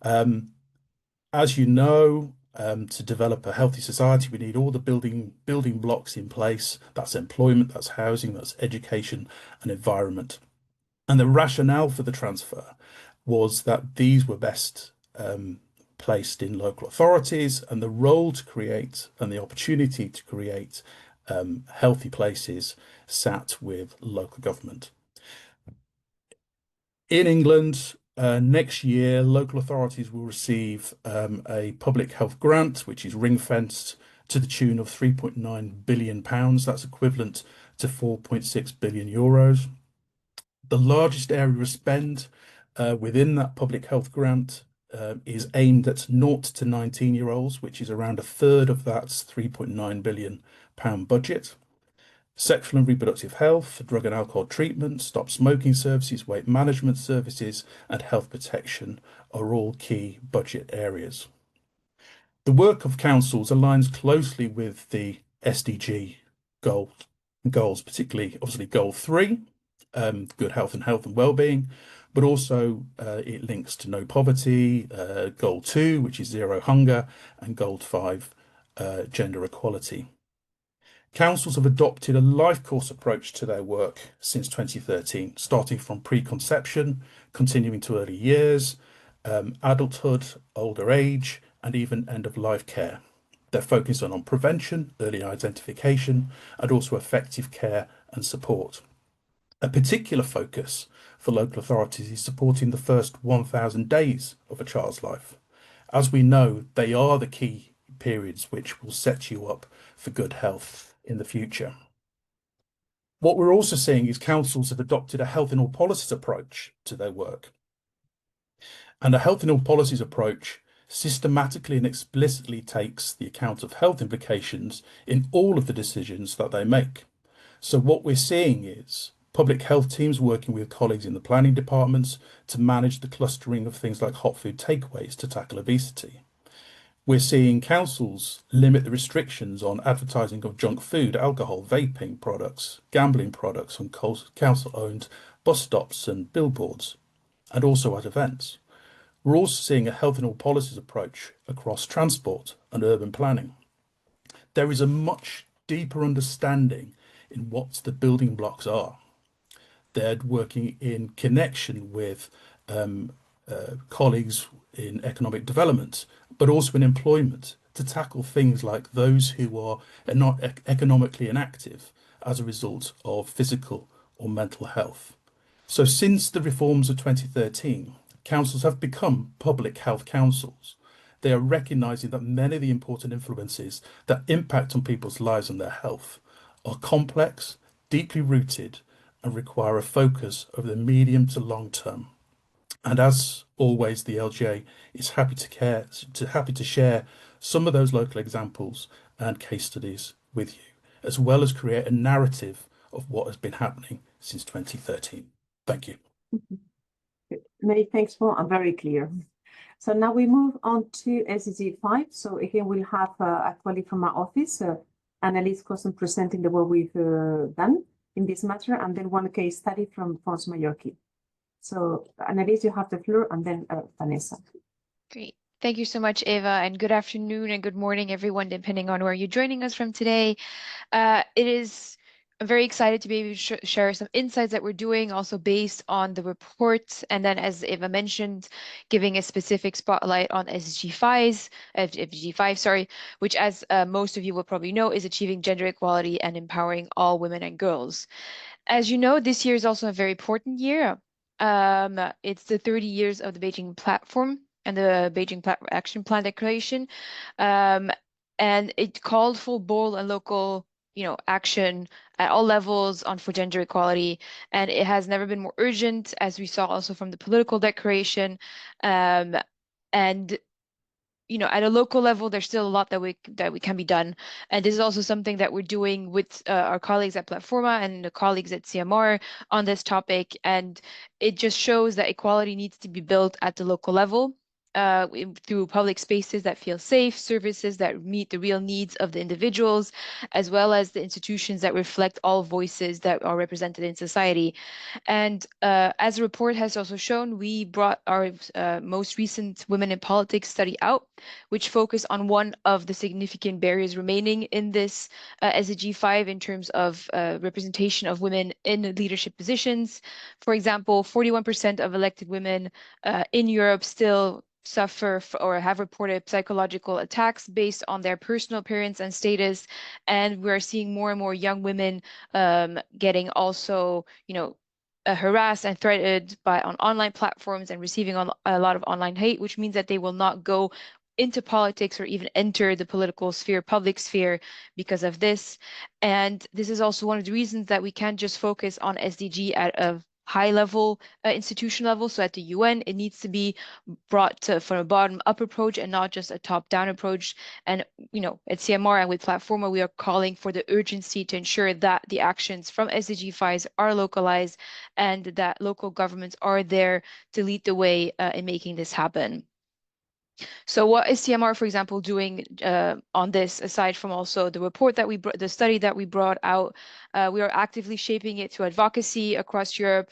As you know, to develop a healthy society, we need all the building blocks in place. That's employment, that's housing, that's education and environment. And the rationale for the transfer was that these were best placed in local authorities, and the role to create and the opportunity to create healthy places sat with local government. In England, next year, local authorities will receive a public health grant, which is ring-fenced to the tune of £3.9 billion. That's equivalent to 4.6 billion euros. The largest area of spend within that public health grant is aimed at 0 to 19-year-olds, which is around a third of that £3.9 billion budget. Sexual and reproductive health, drug and alcohol treatment, stop smoking services, weight management services, and health protection are all key budget areas. The work of councils aligns closely with the SDG goals, particularly obviously goal 3, good health and well-being, but also it links to no poverty, goal 2, which is zero hunger, and goal 5, gender equality. Councils have adopted a life course approach to their work since 2013, starting from preconception, continuing to early years, adulthood, older age, and even end-of-life care. They're focusing on prevention, early identification, and also effective care and support. A particular focus for local authorities is supporting the first 1,000 days of a child's life. As we know, they are the key periods which will set you up for good health in the future. What we're also seeing is councils have adopted a health in all policies approach to their work. And a health in all policies approach systematically and explicitly takes the account of health implications in all of the decisions that they make. So what we're seeing is public health teams working with colleagues in the planning departments to manage the clustering of things like hot food takeaways to tackle obesity. We're seeing councils limit the restrictions on advertising of junk food, alcohol, vaping products, gambling products on council-owned bus stops and billboards, and also at events. We're also seeing a health in all policies approach across transport and urban planning. There is a much deeper understanding in what the building blocks are. They're working in connection with colleagues in economic development, but also in employment, to tackle things like those who are not economically inactive as a result of physical or mental health. So since the reforms of 2013, councils have become public health councils. They are recognising that many of the important influences that impact on people's lives and their health are complex, deeply rooted, and require a focus over the medium to long term. And as always, the LGA is happy to share some of those local examples and case studies with you, as well as create a narrative of what has been happening since 2013. Thank you. Many thanks, Paul. I'm very clear. So now we move on to SDG 5. So again, we'll have a colleague from our office, Annalise Cossen, presenting the work we've done in this matter, and then one case study from Fons Mallorquí. So Annalise, you have the floor, and then Vanessa. Great. Thank you so much, Eva, and good afternoon and good morning, everyone, depending on where you're joining us from today. I'm very excited to be able to share some insights that we're doing, also based on the report, and then, as Eva mentioned, giving a specific spotlight on SDG 5, which, as most of you will probably know, is achieving gender equality and empowering all women and girls. As you know, this year is also a very important year. It's the 30 years of the Beijing Platform and the Beijing Action Plan Declaration, and it called for bold and local, action at all levels for gender equality, and it has never been more urgent, as we saw also from the political declaration. And at a local level, there's still a lot that we can be done, and this is also something that we're doing with our colleagues at Platforma and the colleagues at CMR on this topic. And it just shows that equality needs to be built at the local level through public spaces that feel safe, services that meet the real needs of the individuals, as well as the institutions that reflect all voices that are represented in society. And as the report has also shown, we brought our most recent Women in Politics study out, which focused on one of the significant barriers remaining in this SDG 5 in terms of representation of women in leadership positions. For example, 41% of elected women in Europe still suffer or have reported psychological attacks based on their personal appearance and status, and we're seeing more and more young women getting also, harassed and threatened on online platforms and receiving a lot of online hate, which means that they will not go into politics or even enter the political sphere, public sphere, because of this. And this is also one of the reasons that we can't just focus on SDG at a high level institution level. So at the UN, it needs to be brought to from a bottom up approach and not just a top down approach. And at CMR and with Platforma, we are calling for the urgency to ensure that the actions from SDG 5 are localized and that local governments are there to lead the way in making this happen. So what is CMR, for example, doing on this, aside from also the report that the study that we brought out? We are actively shaping it through advocacy across Europe.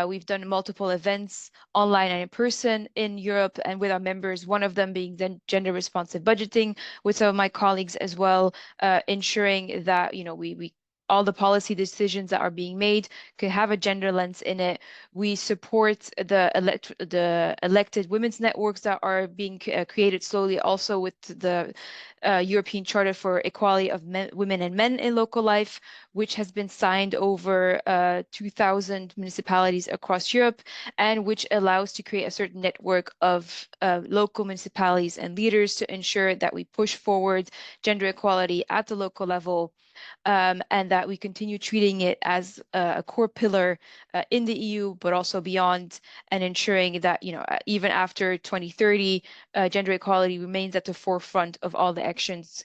We've done multiple events online and in person in Europe and with our members, one of them being then gender responsive budgeting with some of my colleagues as well, ensuring that, we all the policy decisions that are being made can have a gender lens in it. We support the elected women's networks that are being created slowly, also with the European Charter for Equality of Women and Men in Local Life, which has been signed over 2,000 municipalities across Europe, and which allows to create a certain network of local municipalities and leaders to ensure that we push forward gender equality at the local level. And that we continue treating it as a core pillar in the EU, but also beyond, and ensuring that, even after 2030, gender equality remains at the forefront of all the actions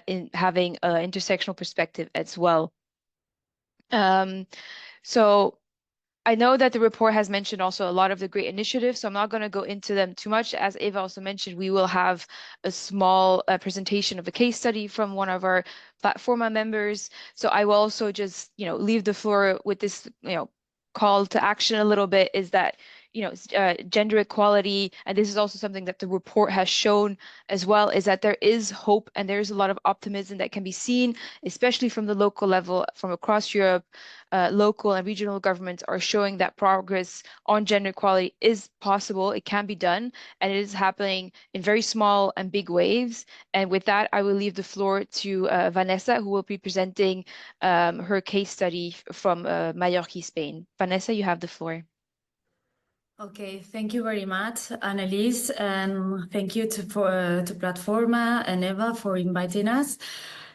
in having an intersectional perspective as well. So I know that the report has mentioned also a lot of the great initiatives, so I'm not going to go into them too much. As Eva also mentioned, we will have a small presentation of a case study from one of our Platforma members. So I will also just, leave the floor with this, call to action a little bit, is that, gender equality, and this is also something that the report has shown as well, is that there is hope and there's a lot of optimism that can be seen, especially from the local level, from across Europe. Local and regional governments are showing that progress on gender equality is possible, it can be done, and it is happening in very small and big waves. And with that, I will leave the floor to Vanessa, who will be presenting her case study from Mallorca, Spain. Vanessa, you have the floor. Okay, thank you very much, Annelies, and thank you to Platforma and Eva for inviting us.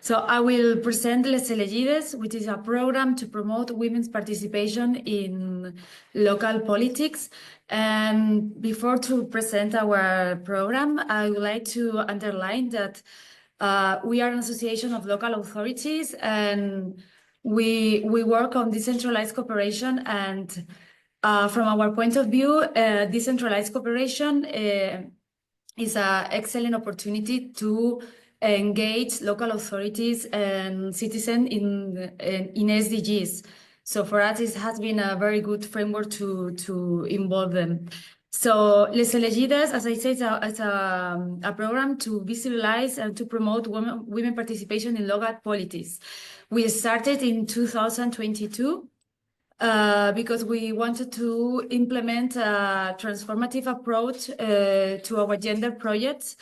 So I will present Les Elegides, which is a program to promote women's participation in local politics. And before to present our program, I would like to underline that we are an association of local authorities, and we work on decentralized cooperation. And from our point of view, decentralized cooperation is an excellent opportunity to engage local authorities and citizens in SDGs. So for us, it has been a very good framework to involve them. So Les Elegides, as I said, is a program to visualize and to promote women participation in local politics. We started in 2022. Because we wanted to implement a transformative approach to our gender projects,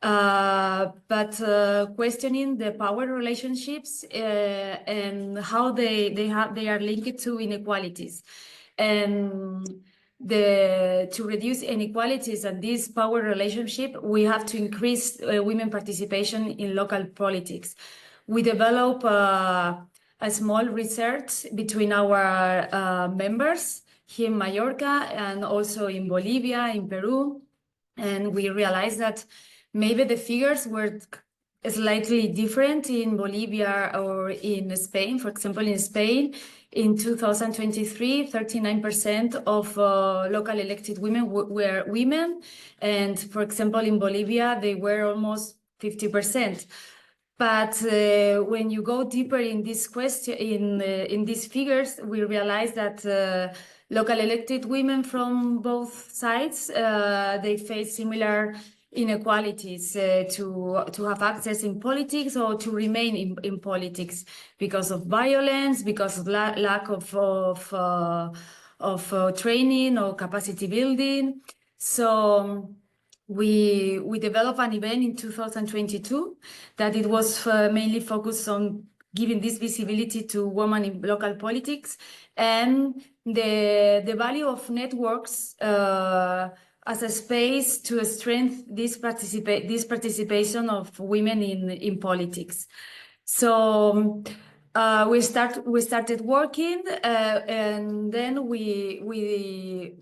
but questioning the power relationships and how they are linked to inequalities. And to reduce inequalities and this power relationship, we have to increase women participation in local politics. We develop a small research between our members here in Mallorca and also in Bolivia, in Peru. And we realized that maybe the figures were slightly different in Bolivia or in Spain. For example, in Spain, in 2023, 39% of local elected women were women. And for example, in Bolivia, they were almost 50%. But when you go deeper in this question, in these figures, we realize that local elected women from both sides, they face similar inequalities to have access in politics or to remain in politics because of violence, because of lack of training or capacity building. So we developed an event in 2022 that it was mainly focused on giving this visibility to women in local politics and the value of networks as a space to strengthen this participation of women in politics. So we started working, and then we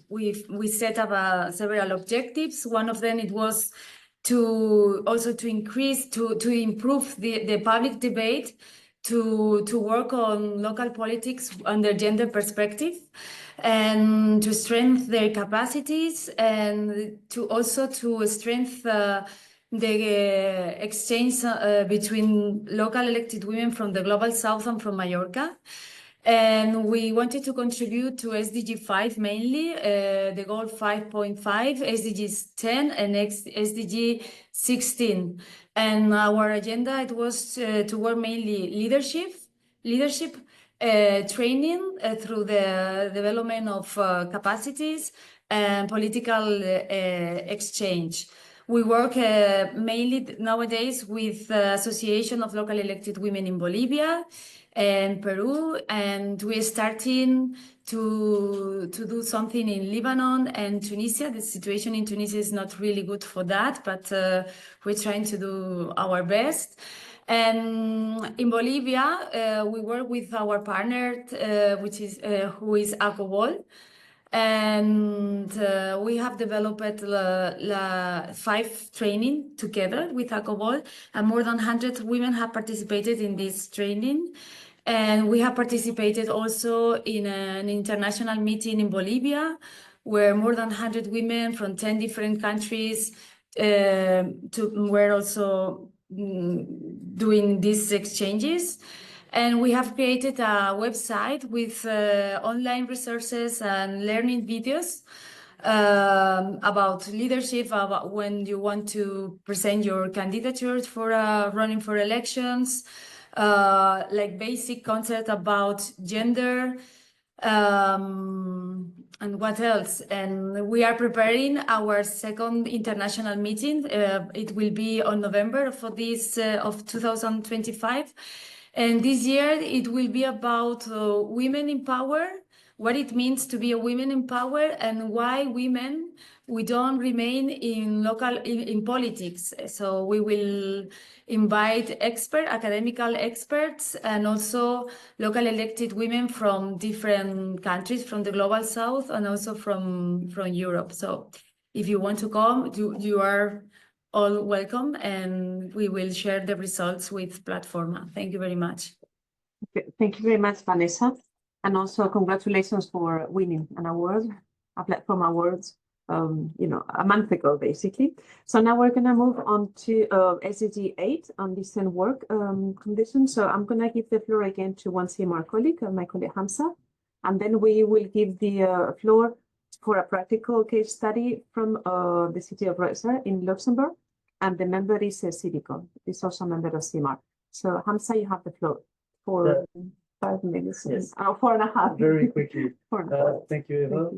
set up several objectives. One of them, it was to improve the public debate, to work on local politics under gender perspective, and to strengthen their capacities, and to strengthen the exchange between local elected women from the Global South and from Mallorca. And we wanted to contribute to SDG 5 mainly, the goal 5.5, SDGs 10, and SDG 16. And our agenda, it was to work mainly leadership, training through the development of capacities, and political exchange. We work mainly nowadays with the Association of Local Elected Women in Bolivia and Peru, and we're starting to do something in Lebanon and Tunisia. The situation in Tunisia is not really good for that, but we're trying to do our best. And in Bolivia, we work with our partner, who is ACOBOL. And we have developed 5 training together with ACOBOL, and more than 100 women have participated in this training. And we have participated also in an international meeting in Bolivia, where more than 100 women from 10 different countries were also doing these exchanges. And we have created a website with online resources and learning videos about leadership, about when you want to present your candidature for running for elections, like basic concept about gender, and what else. And we are preparing our second international meeting. It will be on November for this of 2025. And this year it will be about women in power, what it means to be a woman in power, and why women, we don't remain in politics. So we will invite academical experts, and also local elected women from different countries, from the Global South and also from Europe. So if you want to come, you are all welcome, and we will share the results with Platforma. Thank you very much. Thank you very much, Vanessa. And also congratulations for winning an award, a Platform Awards, a month ago, basically. So now we're going to move on to SDG 8 on decent work conditions. So I'm going to give the floor again to one CMR colleague, my colleague Hamza, and then we will give the floor for a practical case study from the city of Rosa in Luxembourg. And the member is Civico. He's also a member of CMR. So Hamza, you have the floor for 5 minutes. Yes. 4.5. Very quickly. 4.5. Thank you, Eva.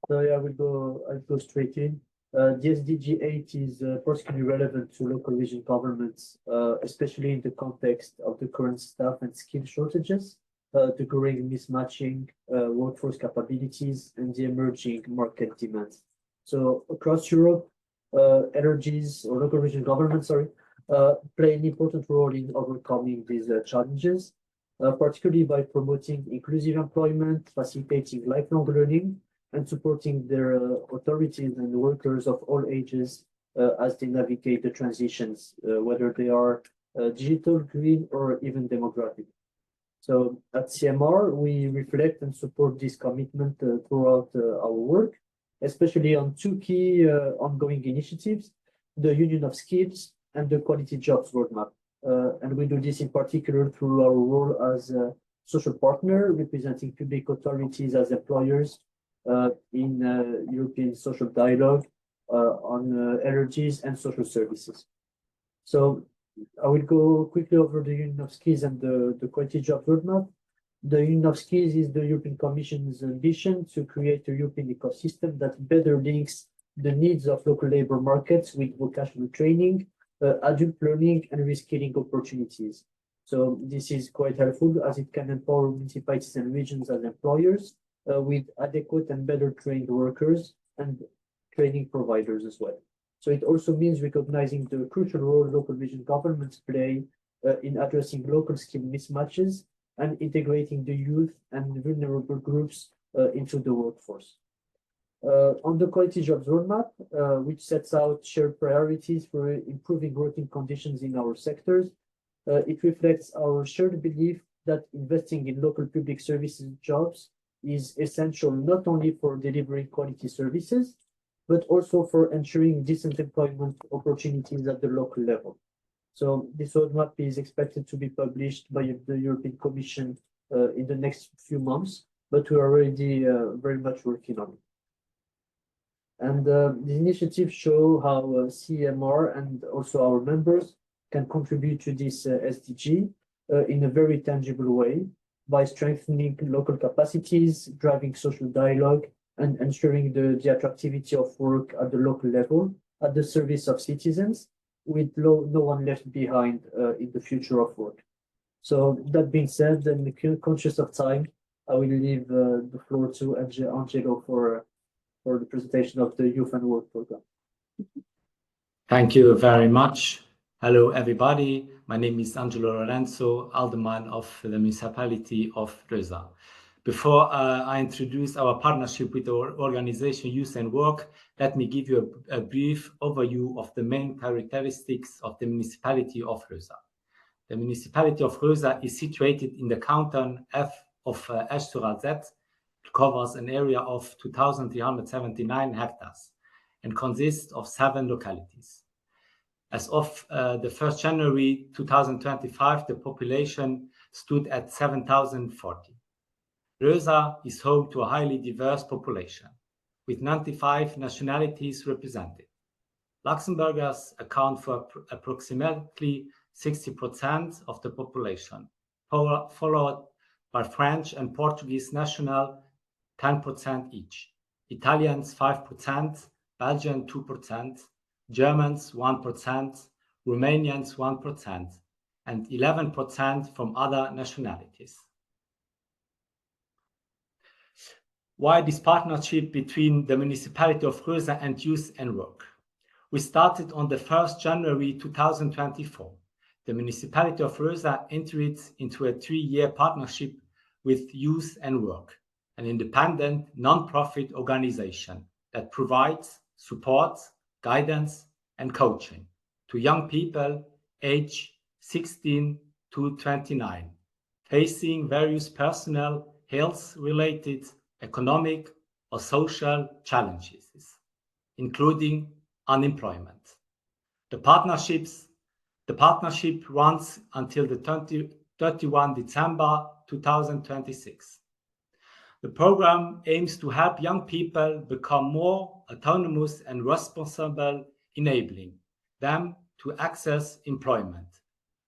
So yeah, I'll go straight in. The SDG 8 is particularly relevant to local region governments, especially in the context of the current staff and skill shortages, the growing mismatching, workforce capabilities, and the emerging market demands. So across Europe, energies or local region governments, play an important role in overcoming these challenges, particularly by promoting inclusive employment, facilitating lifelong learning, and supporting their authorities and workers of all ages as they navigate the transitions, whether they are digital, green, or even demographic. So at CMR, we reflect and support this commitment throughout our work, especially on 2 key ongoing initiatives, the Union of Skills and the Quality Jobs Roadmap. And we do this in particular through our role as a social partner, representing public authorities as employers in European social dialogue on energies and social services. So I will go quickly over the Union of Skills and the Quality Jobs Roadmap. The Union of Skills is the European Commission's ambition to create a European ecosystem that better links the needs of local labor markets with vocational training, adult learning, and reskilling opportunities. So this is quite helpful as it can empower municipalities and regions as employers with adequate and better trained workers and training providers as well. So it also means recognizing the crucial role local region governments play in addressing local skill mismatches and integrating the youth and vulnerable groups into the workforce. On the Quality Jobs Roadmap, which sets out shared priorities for improving working conditions in our sectors, it reflects our shared belief that investing in local public services jobs is essential not only for delivering quality services, but also for ensuring decent employment opportunities at the local level. So this roadmap is expected to be published by the European Commission in the next few months, but we're already very much working on it. And the initiatives show how CMR and also our members can contribute to this SDG in a very tangible way by strengthening local capacities, driving social dialogue, and ensuring the attractivity of work at the local level at the service of citizens, with no one left behind in the future of work. So that being said, and conscious of time, I will leave the floor to Angelo for the presentation of the Youth and Work Program. Thank you very much. Hello, everybody. My name is Angelo Lorenzo, alderman of the municipality of Rösa. Before I introduce our partnership with our organization Youth and Work, let me give you a brief overview of the main characteristics of the municipality of Rösa. The municipality of Rösa is situated in the canton F of Esch-sur-Alzette. It covers an area of 2,379 hectares and consists of 7 localities. As of the 1st January 2025, the population stood at 7,040. Rösa is home to a highly diverse population, with 95 nationalities represented. Luxembourgers account for approximately 60% of the population, followed by French and Portuguese national 10% each, Italians 5%, Belgian 2%, Germans 1%, Romanians 1%, and 11% from other nationalities. Why this partnership between the municipality of Rösa and Youth and Work? We started on the 1st January 2024. The municipality of Rösa entered into a 3-year partnership with Youth and Work, an independent non-profit organization that provides support, guidance, and coaching to young people aged 16 to 29, facing various personal, health-related, economic, or social challenges, including unemployment. The partnership runs until the 31 December 2026. The program aims to help young people become more autonomous and responsible, enabling them to access employment,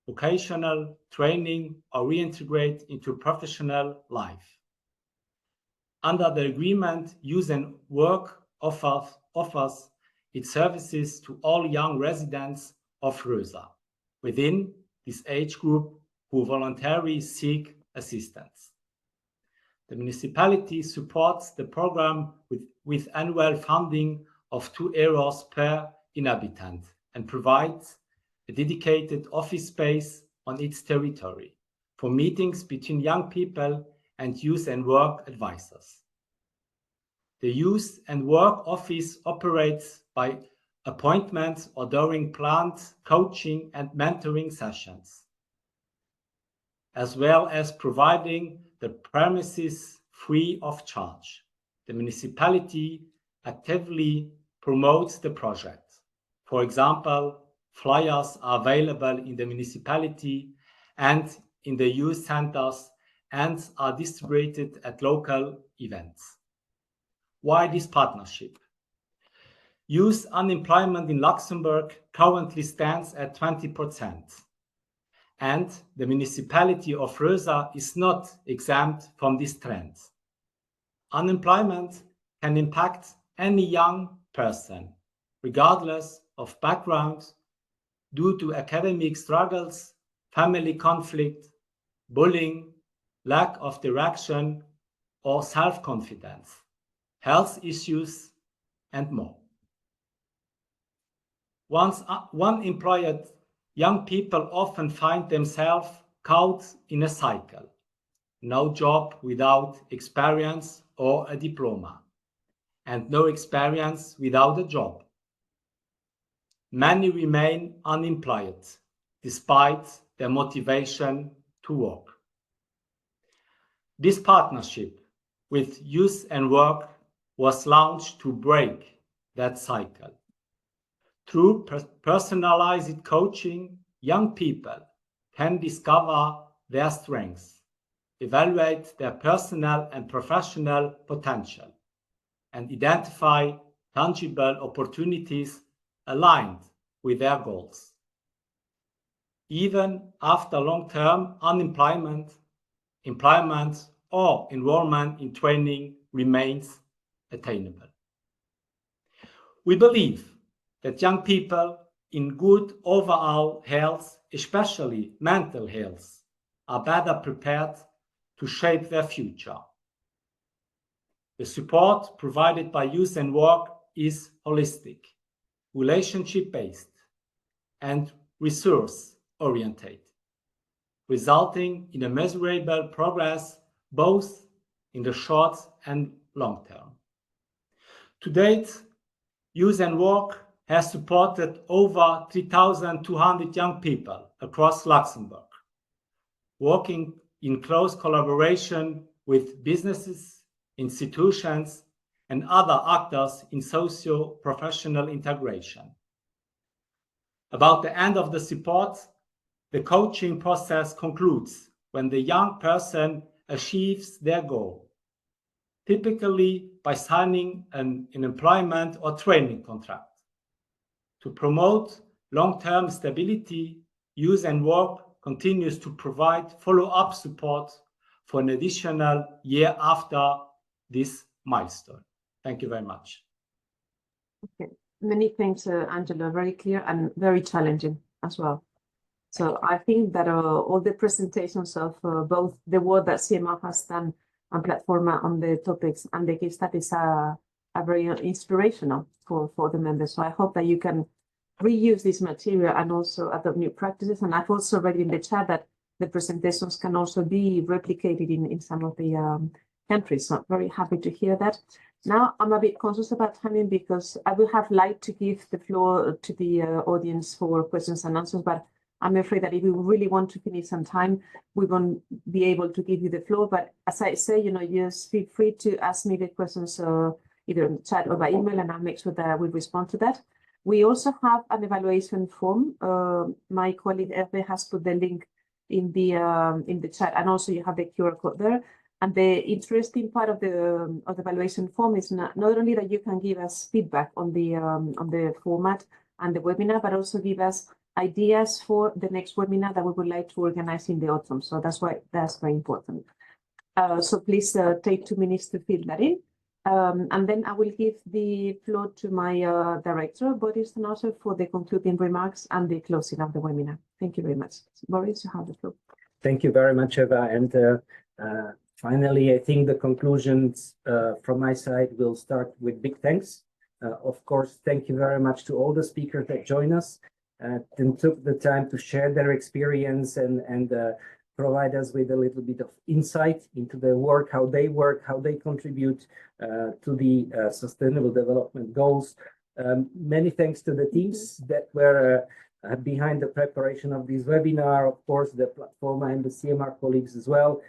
vocational training, or reintegrate into professional life. Under the agreement, Youth and Work offers its services to all young residents of Rösa within this age group who voluntarily seek assistance. The municipality supports the program with annual funding of 2 euros per inhabitant and provides a dedicated office space on its territory for meetings between young people and Youth and Work advisors. The Youth and Work office operates by appointment or during planned coaching and mentoring sessions, as well as providing the premises free of charge. The municipality actively promotes the project. For example, flyers are available in the municipality and in the youth centers and are distributed at local events. Why this partnership? Youth unemployment in Luxembourg currently stands at 20%, and the municipality of Rösa is not exempt from this trend. Unemployment can impact any young person, regardless of background, due to academic struggles, family conflict, bullying, lack of direction, or self-confidence, health issues, and more. Once unemployed, young people often find themselves caught in a cycle no job without experience or a diploma, and no experience without a job. Many remain unemployed despite their motivation to work. This partnership with Youth and Work was launched to break that cycle. Through personalized coaching, young people can discover their strengths, evaluate their personal and professional potential, and identify tangible opportunities aligned with their goals. Even after long-term unemployment, employment or enrollment in training remains attainable. We believe that young people in good overall health, especially mental health, are better prepared to shape their future. The support provided by Youth and Work is holistic, relationship-based, and resource-oriented, resulting in a measurable progress both in the short and long term. To date, Youth and Work has supported over 3,200 young people across Luxembourg, working in close collaboration with businesses, institutions, and other actors in socio-professional integration. About the end of the support, the coaching process concludes when the young person achieves their goal, typically by signing an employment or training contract. To promote long-term stability, Youth and Work continues to provide follow-up support for an additional year after this milestone. Thank you very much. Okay, many thanks, Angela. Very clear and very challenging as well. So I think that all the presentations of both the work that CMR has done on Platforma on the topics and the case studies are very inspirational for the members. So I hope that you can reuse this material and also adopt new practices. And I've also read in the chat that the presentations can also be replicated in some of the countries. So I'm very happy to hear that. Now I'm a bit conscious about timing because I would have liked to give the floor to the audience for questions and answers, but I'm afraid that if we really want to finish on time, we won't be able to give you the floor. But as I say, just feel free to ask me the questions either in the chat or by email, and I'll make sure that I will respond to that. We also have an evaluation form. My colleague Hervé has put the link in the chat, and also you have the QR code there. And the interesting part of the evaluation form is not only that you can give us feedback on the format and the webinar, but also give us ideas for the next webinar that we would like to organize in the autumn. So that's why that's very important. So please take 2 minutes to fill that in. And then I will give the floor to my director, Boris Donoso, for the concluding remarks and the closing of the webinar. Thank you very much. Boris, you have the floor. Thank you very much, Eva. And finally, I think the conclusions from my side will start with big thanks. Of course, thank you very much to all the speakers that joined us and took the time to share their experience and provide us with a little bit of insight into their work, how they contribute to the Sustainable Development Goals. Many thanks to the teams that were behind the preparation of this webinar, of course, the Platforma and the CMR colleagues as well.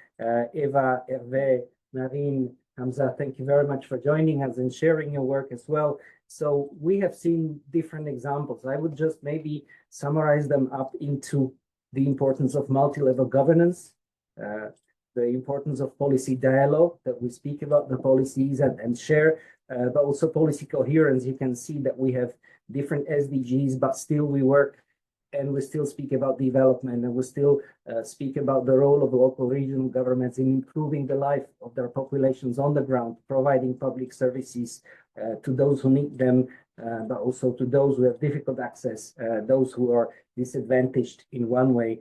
Eva, Hervé, Marine, Hamza, thank you very much for joining us and sharing your work as well. So we have seen different examples. I would just maybe summarize them up into the importance of multi-level governance, the importance of policy dialogue, that we speak about the policies and share, but also policy coherence. You can see that we have different SDGs, but still we work and we still speak about development, and we still speak about the role of local regional governments in improving the life of their populations on the ground, providing public services to those who need them, but also to those who have difficult access, those who are disadvantaged in one way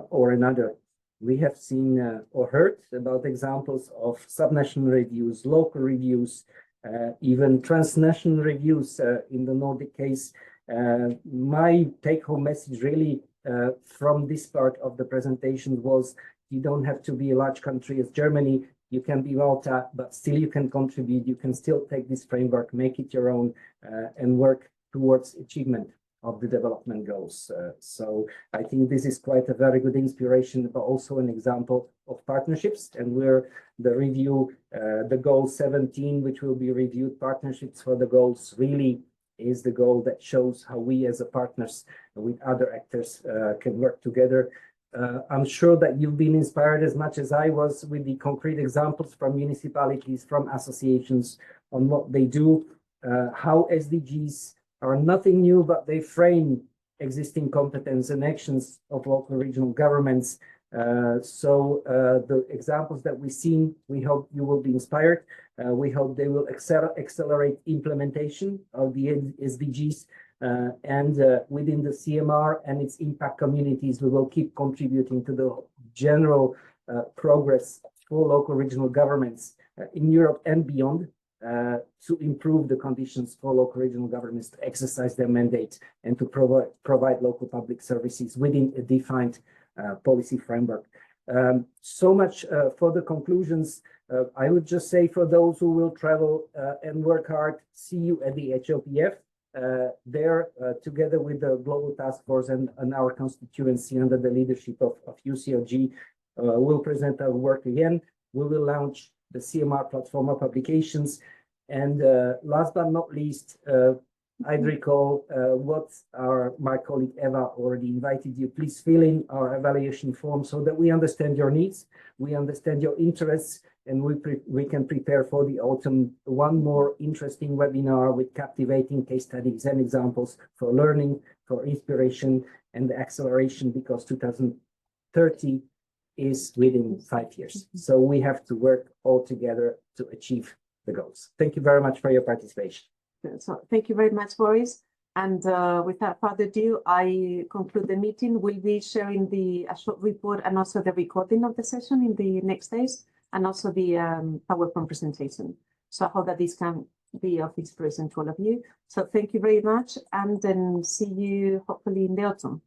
or another. We have seen or heard about examples of subnational reviews, local reviews, even transnational reviews in the Nordic case. My take-home message really from this part of the presentation was You don't have to be a large country as Germany. You can be Malta, but still you can contribute. You can still take this framework, make it your own, and work towards achievement of the development goals. So I think this is quite a very good inspiration, but also an example of partnerships. And we're the review, the goal 17, which will be reviewed, partnerships for the goals, really is the goal that shows how we as a partners with other actors can work together. I'm sure that you've been inspired as much as I was with the concrete examples from municipalities, from associations on what they do, how SDGs are nothing new, but they frame existing competence and actions of local regional governments. So the examples that we've seen, we hope you will be inspired. We hope they will accelerate implementation of the SDGs. And within the CMR and its impact communities, we will keep contributing to the general progress for local regional governments in Europe and beyond, to improve the conditions for local regional governments to exercise their mandate and to provide local public services within a defined policy framework. So much for the conclusions. I would just say for those who will travel and work hard, see you at the HLPF. There, together with the Global Task Force and our constituency under the leadership of UCLG, we'll present our work again. We will launch the CMR platform of publications. And last but not least, I'd recall what my colleague Eva already invited you. Please fill in our evaluation form so that we understand your needs, we understand your interests, and we can prepare for the autumn one more interesting webinar with captivating case studies and examples for learning, for inspiration, and the acceleration, because 2030 is within 5 years. So we have to work all together to achieve the goals. Thank you very much for your participation. So thank you very much, Boris. And without further ado, I conclude the meeting. We'll be sharing a short report and also the recording of the session in the next days, and also the PowerPoint presentation. So I hope that this can be of inspiration to all of you. So thank you very much, and then see you hopefully in the autumn.